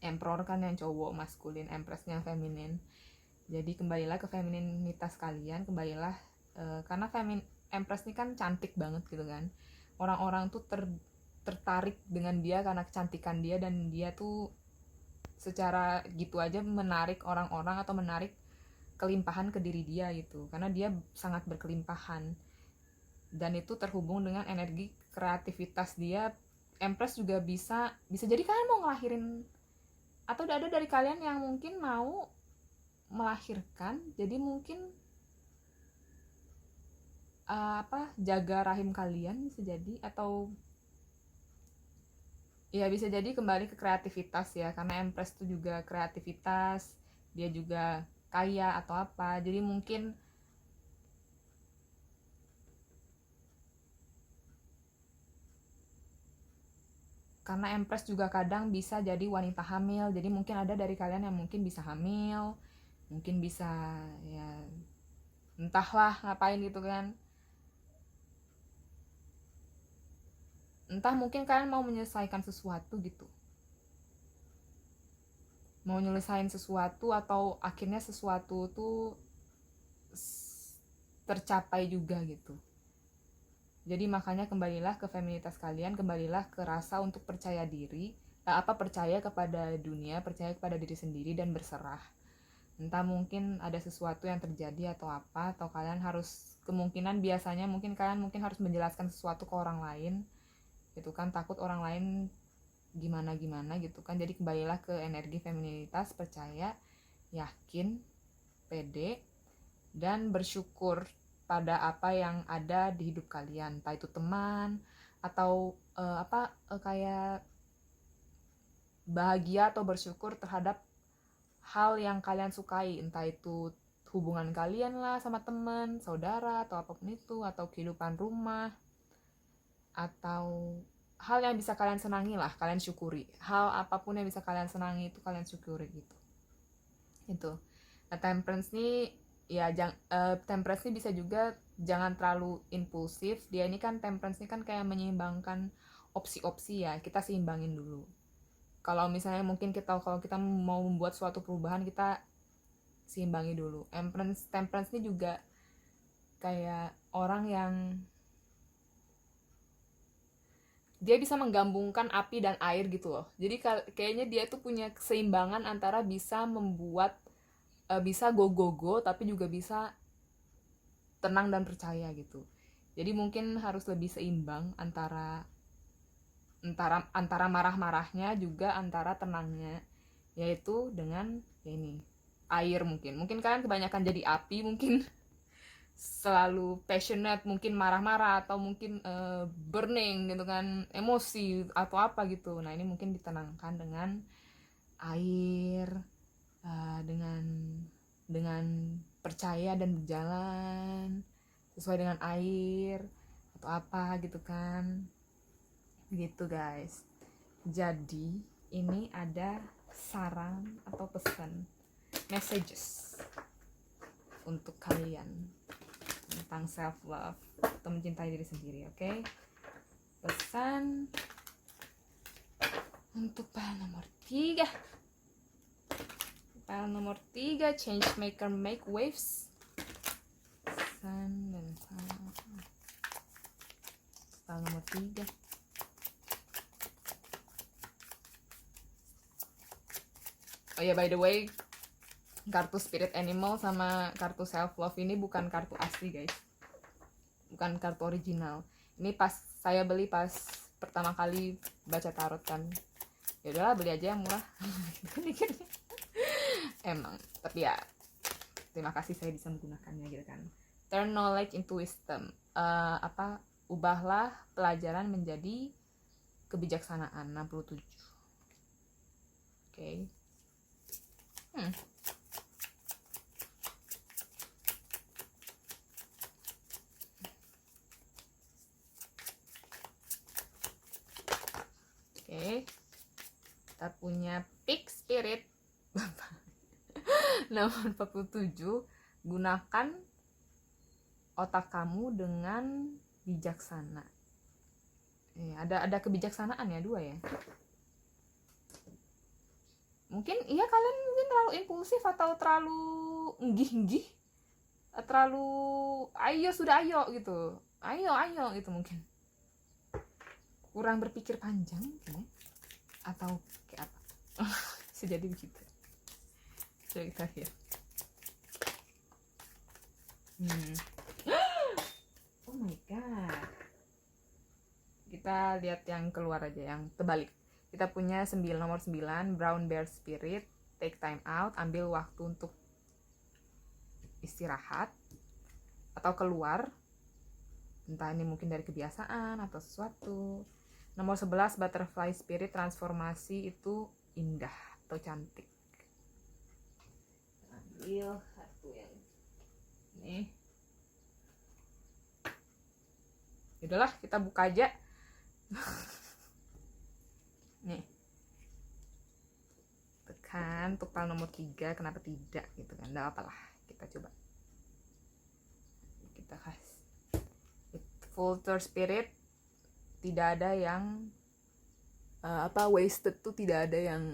Emperor kan yang cowok maskulin, Empress yang feminin. Jadi kembalilah ke femininitas kalian, kembalilah karena Empress nih kan cantik banget gitu kan, orang-orang tuh tertarik dengan dia karena kecantikan dia, dan dia tuh secara gitu aja menarik orang-orang atau menarik kelimpahan ke diri dia gitu, karena dia sangat berkelimpahan dan itu terhubung dengan energi kreativitas dia. Empress juga bisa jadi kalian mau ngelahirin, atau ada dari kalian yang mungkin mau melahirkan, jadi mungkin jaga rahim kalian bisa jadi, atau ya bisa jadi kembali ke kreativitas ya, karena Empress itu juga kreativitas, dia juga kaya atau apa, jadi mungkin karena Empress juga kadang bisa jadi wanita hamil, jadi mungkin ada dari kalian yang mungkin bisa hamil, mungkin bisa ya entahlah ngapain gitu kan, entah mungkin kalian mau menyelesaikan sesuatu gitu, mau nyelesain sesuatu atau akhirnya sesuatu tuh tercapai juga gitu. Jadi makanya kembalilah ke feminitas kalian, kembalilah ke rasa untuk percaya diri, percaya kepada dunia, percaya kepada diri sendiri dan berserah. Entah mungkin ada sesuatu yang terjadi atau apa, atau kalian harus, kemungkinan biasanya mungkin kalian harus menjelaskan sesuatu ke orang lain gitu kan, takut orang lain gimana gitu kan. Jadi kembalilah ke energi femininitas, percaya, yakin, pede, dan bersyukur pada apa yang ada di hidup kalian, entah itu teman atau kayak bahagia atau bersyukur terhadap hal yang kalian sukai, entah itu hubungan kalian lah sama teman, saudara, atau apapun itu, atau kehidupan rumah, atau hal yang bisa kalian senangi lah, kalian syukuri. Hal apapun yang bisa kalian senangi itu kalian syukuri gitu. Itu. Nah, Temperance nih ya, Temperance ini bisa juga jangan terlalu impulsif. Dia ini kan, Temperance ini kan kayak menyeimbangkan opsi-opsi ya, kita seimbangin dulu. Kalau misalnya mungkin kalau kita mau membuat suatu perubahan, kita seimbangi dulu. Temperance ini juga kayak orang yang dia bisa menggabungkan api dan air gitu loh. Jadi kayaknya dia tuh punya keseimbangan antara bisa membuat bisa go tapi juga bisa tenang dan percaya gitu. Jadi mungkin harus lebih seimbang antara marah-marahnya juga antara tenangnya, yaitu dengan ya ini air. Mungkin kalian kebanyakan jadi api, mungkin selalu passionate, mungkin marah-marah atau mungkin burning gitu kan, emosi atau apa gitu. Nah ini mungkin ditenangkan dengan air, dengan percaya dan berjalan sesuai dengan air atau apa gitu kan, gitu guys. Jadi ini ada saran atau pesan, messages untuk kalian tentang self love atau mencintai diri sendiri. Oke, pesan untuk file nomor 3. File nomor 3, change maker make waves. Pesan dan file nomor 3. Oh ya, by the way, kartu spirit animal sama kartu self love ini bukan kartu asli guys, bukan kartu original. Ini pas saya beli pas pertama kali baca tarot kan, ya udahlah beli aja yang murah. Emang, tapi ya terima kasih saya bisa menggunakannya gitu kan. Turn knowledge into wisdom. Ubahlah pelajaran menjadi kebijaksanaan. 67. Oke. Oke. Kita punya Peak Spirit nomor 47. Gunakan otak kamu dengan bijaksana. Ada kebijaksanaan ya, 2 ya. Mungkin iya kalian mungkin terlalu impulsif atau terlalu enggih-enggih, terlalu ayo gitu, ayo gitu, mungkin kurang berpikir panjang gitu, atau kayak apa. Bisa jadi begitu. Coba kita lihat. Oh my god, kita lihat yang keluar aja, yang terbalik. Kita punya nomor 9, Brown Bear Spirit, take time out, ambil waktu untuk istirahat atau keluar, entah ini mungkin dari kebiasaan atau sesuatu. Nomor 11, Butterfly Spirit, transformasi itu indah atau cantik. Ambil kartu yang ini. Yaudahlah, kita buka aja. Nih, tekan untuk file nomor 3, kenapa tidak gitu kan, enggak apalah, kita coba, kita kasih Filter Spirit, tidak ada yang wasted tuh, tidak ada yang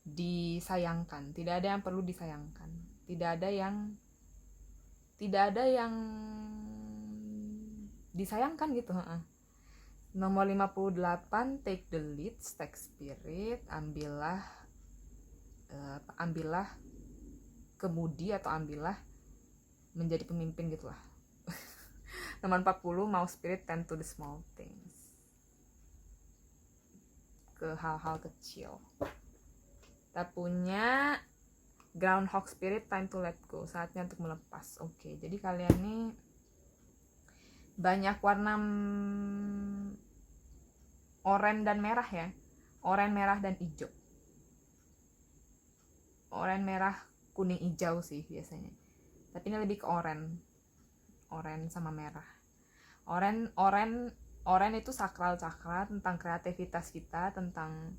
disayangkan, tidak ada yang perlu disayangkan, tidak ada yang disayangkan gitu. Nomor 58, take the lead, Stack Spirit, ambillah kemudi atau ambillah menjadi pemimpin gitulah. Nomor 40, Mouse Spirit, tend to the small things, ke hal-hal kecil. Kita punya Groundhog Spirit, time to let go, saatnya untuk melepas. Oke, jadi kalian nih banyak warna oranye dan merah ya, oranye, merah, dan hijau. Oranye, merah, kuning, hijau sih biasanya, tapi ini lebih ke oranye sama merah. Oranye itu sakral cakra, tentang kreativitas kita, tentang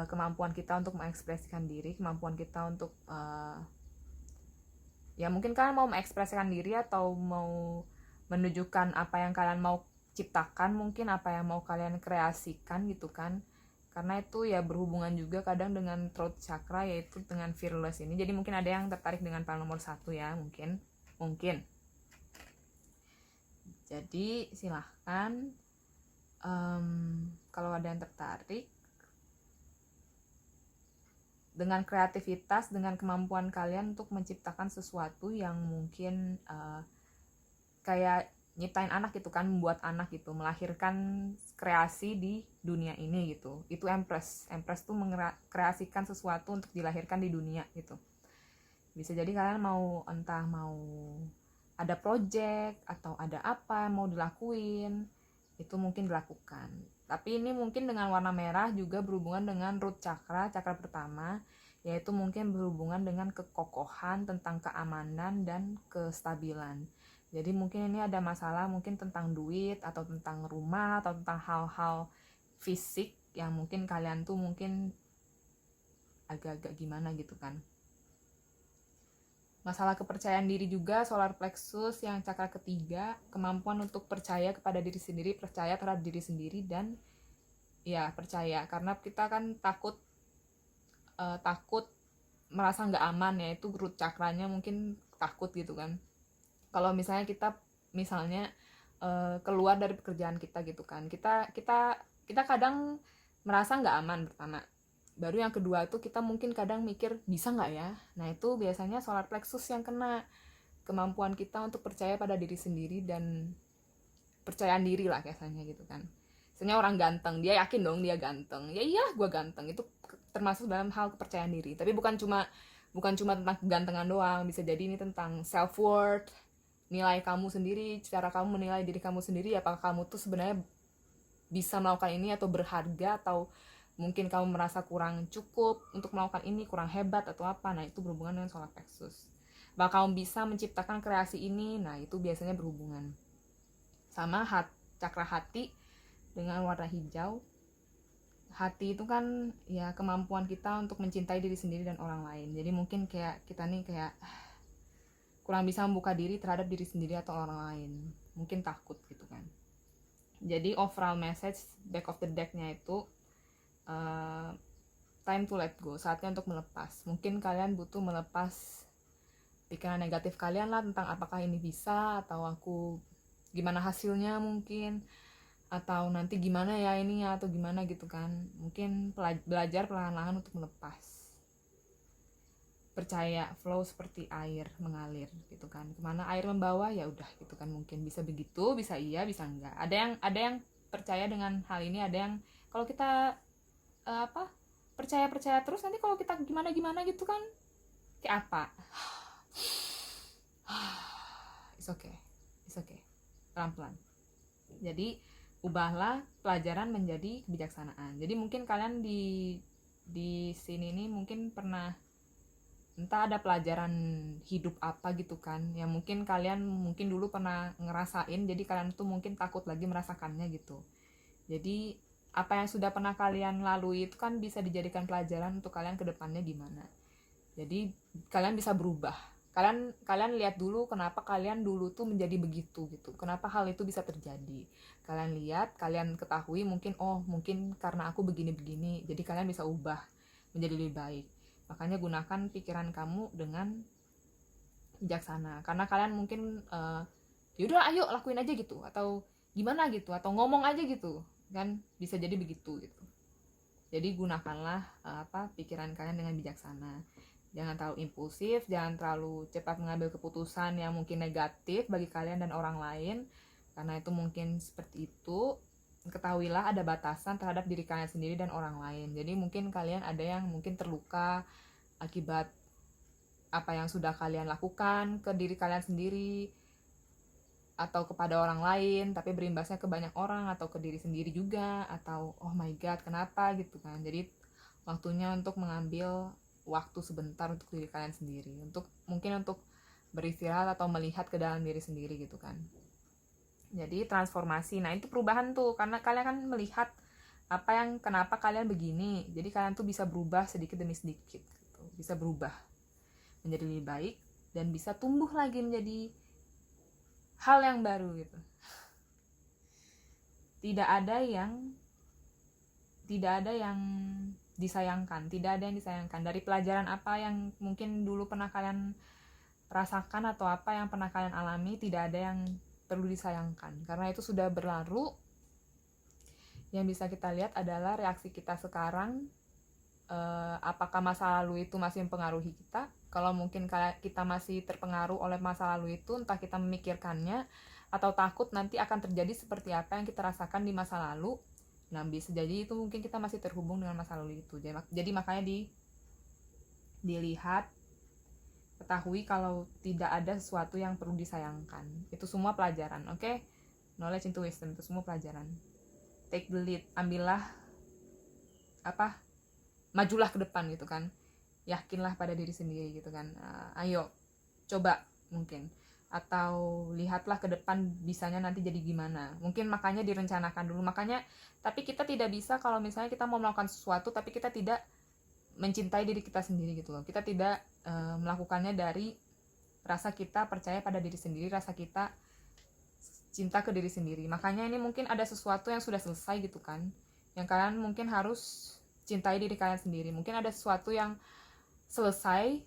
kemampuan kita untuk mengekspresikan diri, kemampuan kita untuk ya mungkin kalian mau mengekspresikan diri atau mau menunjukkan apa yang kalian mau ciptakan, mungkin apa yang mau kalian kreasikan gitu kan, karena itu ya berhubungan juga kadang dengan throat chakra, yaitu dengan fearless ini. Jadi mungkin ada yang tertarik dengan file nomor 1 ya, mungkin jadi silahkan kalau ada yang tertarik dengan kreativitas, dengan kemampuan kalian untuk menciptakan sesuatu yang mungkin kayak nyiptain anak gitu kan, membuat anak gitu, melahirkan kreasi di dunia ini gitu. Itu Empress tuh mengkreasikan sesuatu untuk dilahirkan di dunia gitu. Bisa jadi kalian mau entah mau ada project atau ada apa yang mau dilakuin, itu mungkin dilakukan. Tapi ini mungkin dengan warna merah juga berhubungan dengan root chakra pertama, yaitu mungkin berhubungan dengan kekokohan, tentang keamanan dan kestabilan. Jadi mungkin ini ada masalah mungkin tentang duit atau tentang rumah atau tentang hal-hal fisik yang mungkin kalian tuh mungkin agak-agak gimana gitu kan. Masalah kepercayaan diri juga, solar plexus yang cakra ketiga, kemampuan untuk percaya kepada diri sendiri, percaya terhadap diri sendiri, dan ya percaya, karena kita kan takut merasa nggak aman ya, itu root cakranya mungkin takut gitu kan. Kalau misalnya kita keluar dari pekerjaan kita gitu kan, kita kadang merasa nggak aman pertama. Baru yang kedua tuh kita mungkin kadang mikir bisa nggak ya. Nah itu biasanya solar plexus yang kena, kemampuan kita untuk percaya pada diri sendiri dan percayaan diri lah biasanya gitu kan. Misalnya orang ganteng, dia yakin dong dia ganteng, ya iya gue ganteng, itu termasuk dalam hal kepercayaan diri. Tapi bukan cuma tentang kegantengan doang, bisa jadi ini tentang self worth, nilai kamu sendiri, cara kamu menilai diri kamu sendiri, apakah kamu tuh sebenarnya bisa melakukan ini atau berharga, atau mungkin kamu merasa kurang cukup untuk melakukan ini, kurang hebat atau apa. Nah itu berhubungan dengan solar plexus. Bahwa kamu bisa menciptakan kreasi ini, nah itu biasanya berhubungan sama cakra hati dengan warna hijau. Hati itu kan ya kemampuan kita untuk mencintai diri sendiri dan orang lain. Jadi mungkin kayak kita nih kayak kurang bisa membuka diri terhadap diri sendiri atau orang lain, mungkin takut gitu kan. Jadi overall message back of the deck-nya itu time to let go, saatnya untuk melepas. Mungkin kalian butuh melepas pikiran negatif kalian lah tentang apakah ini bisa, atau aku gimana hasilnya mungkin, atau nanti gimana ya ini ya, atau gimana gitu kan. Mungkin belajar perlahan-lahan untuk melepas, percaya flow seperti air mengalir gitu kan, kemana air membawa ya udah gitu kan. Mungkin bisa begitu, bisa iya, bisa enggak. Ada yang percaya dengan hal ini, ada yang kalau kita percaya terus, nanti kalau kita gimana gitu kan kayak apa. It's okay, pelan-pelan. Jadi ubahlah pelajaran menjadi kebijaksanaan. Jadi mungkin kalian di sini nih mungkin pernah entah ada pelajaran hidup apa gitu kan, yang mungkin kalian mungkin dulu pernah ngerasain, jadi kalian tuh mungkin takut lagi merasakannya gitu. Jadi apa yang sudah pernah kalian lalui itu kan bisa dijadikan pelajaran untuk kalian ke depannya gimana. Jadi kalian bisa berubah. Kalian lihat dulu kenapa kalian dulu tuh menjadi begitu gitu. Kenapa hal itu bisa terjadi. Kalian lihat, kalian ketahui mungkin mungkin karena aku begini-begini. Jadi kalian bisa ubah menjadi lebih baik. Makanya gunakan pikiran kamu dengan bijaksana. Karena kalian mungkin yaudah ayo lakuin aja gitu, atau gimana gitu, atau ngomong aja gitu kan, bisa jadi begitu gitu. Jadi gunakanlah pikiran kalian dengan bijaksana. Jangan terlalu impulsif, jangan terlalu cepat mengambil keputusan yang mungkin negatif bagi kalian dan orang lain, karena itu mungkin seperti itu. Ketahuilah ada batasan terhadap diri kalian sendiri dan orang lain. Jadi mungkin kalian ada yang mungkin terluka akibat apa yang sudah kalian lakukan ke diri kalian sendiri atau kepada orang lain, tapi berimbasnya ke banyak orang atau ke diri sendiri juga, atau oh my god kenapa gitu kan. Jadi waktunya untuk mengambil waktu sebentar untuk diri kalian sendiri, untuk beristirahat atau melihat ke dalam diri sendiri gitu kan. Jadi transformasi, nah itu perubahan tuh, karena kalian kan melihat kenapa kalian begini, jadi kalian tuh bisa berubah sedikit demi sedikit gitu. Bisa berubah menjadi lebih baik dan bisa tumbuh lagi menjadi hal yang baru gitu. Tidak ada yang disayangkan, dari pelajaran apa yang mungkin dulu pernah kalian rasakan atau apa yang pernah kalian alami, tidak ada yang perlu disayangkan karena itu sudah berlalu. Yang bisa kita lihat adalah reaksi kita sekarang apakah masa lalu itu masih mempengaruhi kita. Kalau mungkin kita masih terpengaruh oleh masa lalu itu, entah kita memikirkannya atau takut nanti akan terjadi seperti apa yang kita rasakan di masa lalu. Nah, bisa jadi itu mungkin kita masih terhubung dengan masa lalu itu. Jadi makanya dilihat, ketahui kalau tidak ada sesuatu yang perlu disayangkan. Itu semua pelajaran, oke? Knowledge into wisdom, itu semua pelajaran. Take the lead, ambillah majulah ke depan gitu kan. Yakinlah pada diri sendiri gitu kan. Ayo coba mungkin, atau lihatlah ke depan bisanya nanti jadi gimana. Mungkin makanya direncanakan dulu. Tapi kita tidak bisa kalau misalnya kita mau melakukan sesuatu tapi kita tidak mencintai diri kita sendiri gitu loh. Kita tidak melakukannya dari rasa kita percaya pada diri sendiri, rasa kita cinta ke diri sendiri. Makanya ini mungkin ada sesuatu yang sudah selesai gitu kan, yang kalian mungkin harus cintai diri kalian sendiri. Mungkin ada sesuatu yang selesai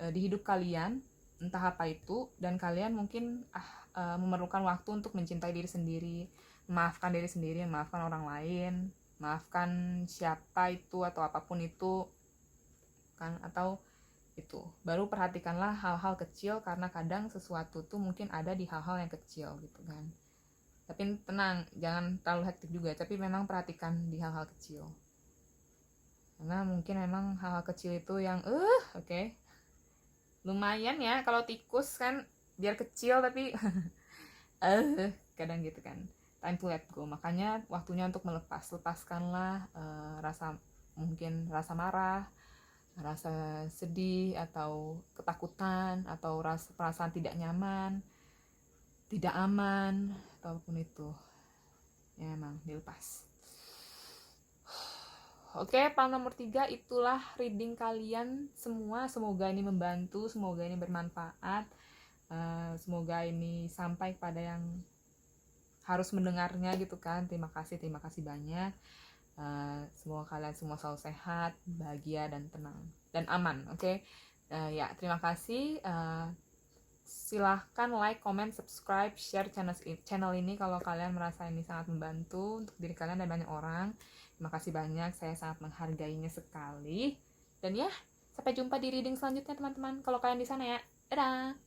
di hidup kalian, entah apa itu, dan kalian mungkin memerlukan waktu untuk mencintai diri sendiri, memaafkan diri sendiri, memaafkan orang lain, maafkan siapa itu atau apapun itu kan. Atau itu baru perhatikanlah hal-hal kecil, karena kadang sesuatu tuh mungkin ada di hal-hal yang kecil gitu kan. Tapi tenang, jangan terlalu hektik juga, tapi memang perhatikan di hal-hal kecil, karena mungkin memang hal-hal kecil itu yang oke. Lumayan ya kalau tikus kan, biar kecil tapi kadang gitu kan. Time to let go. Makanya waktunya untuk lepaskanlah mungkin rasa marah, rasa sedih, atau ketakutan, atau perasaan tidak nyaman, tidak aman, ataupun itu ya, emang dilepas. Oke, part nomor 3 itulah reading kalian semua. Semoga ini membantu, semoga ini bermanfaat, semoga ini sampai pada yang harus mendengarnya gitu kan. Terima kasih banyak. Semoga kalian semua selalu sehat, bahagia, dan tenang dan aman. Oke. Ya, terima kasih. Silahkan like, comment, subscribe, share channel ini kalau kalian merasa ini sangat membantu untuk diri kalian dan banyak orang. Terima kasih banyak, saya sangat menghargainya sekali. Dan ya, sampai jumpa di reading selanjutnya teman-teman. Kalau kalian di sana ya, dadah!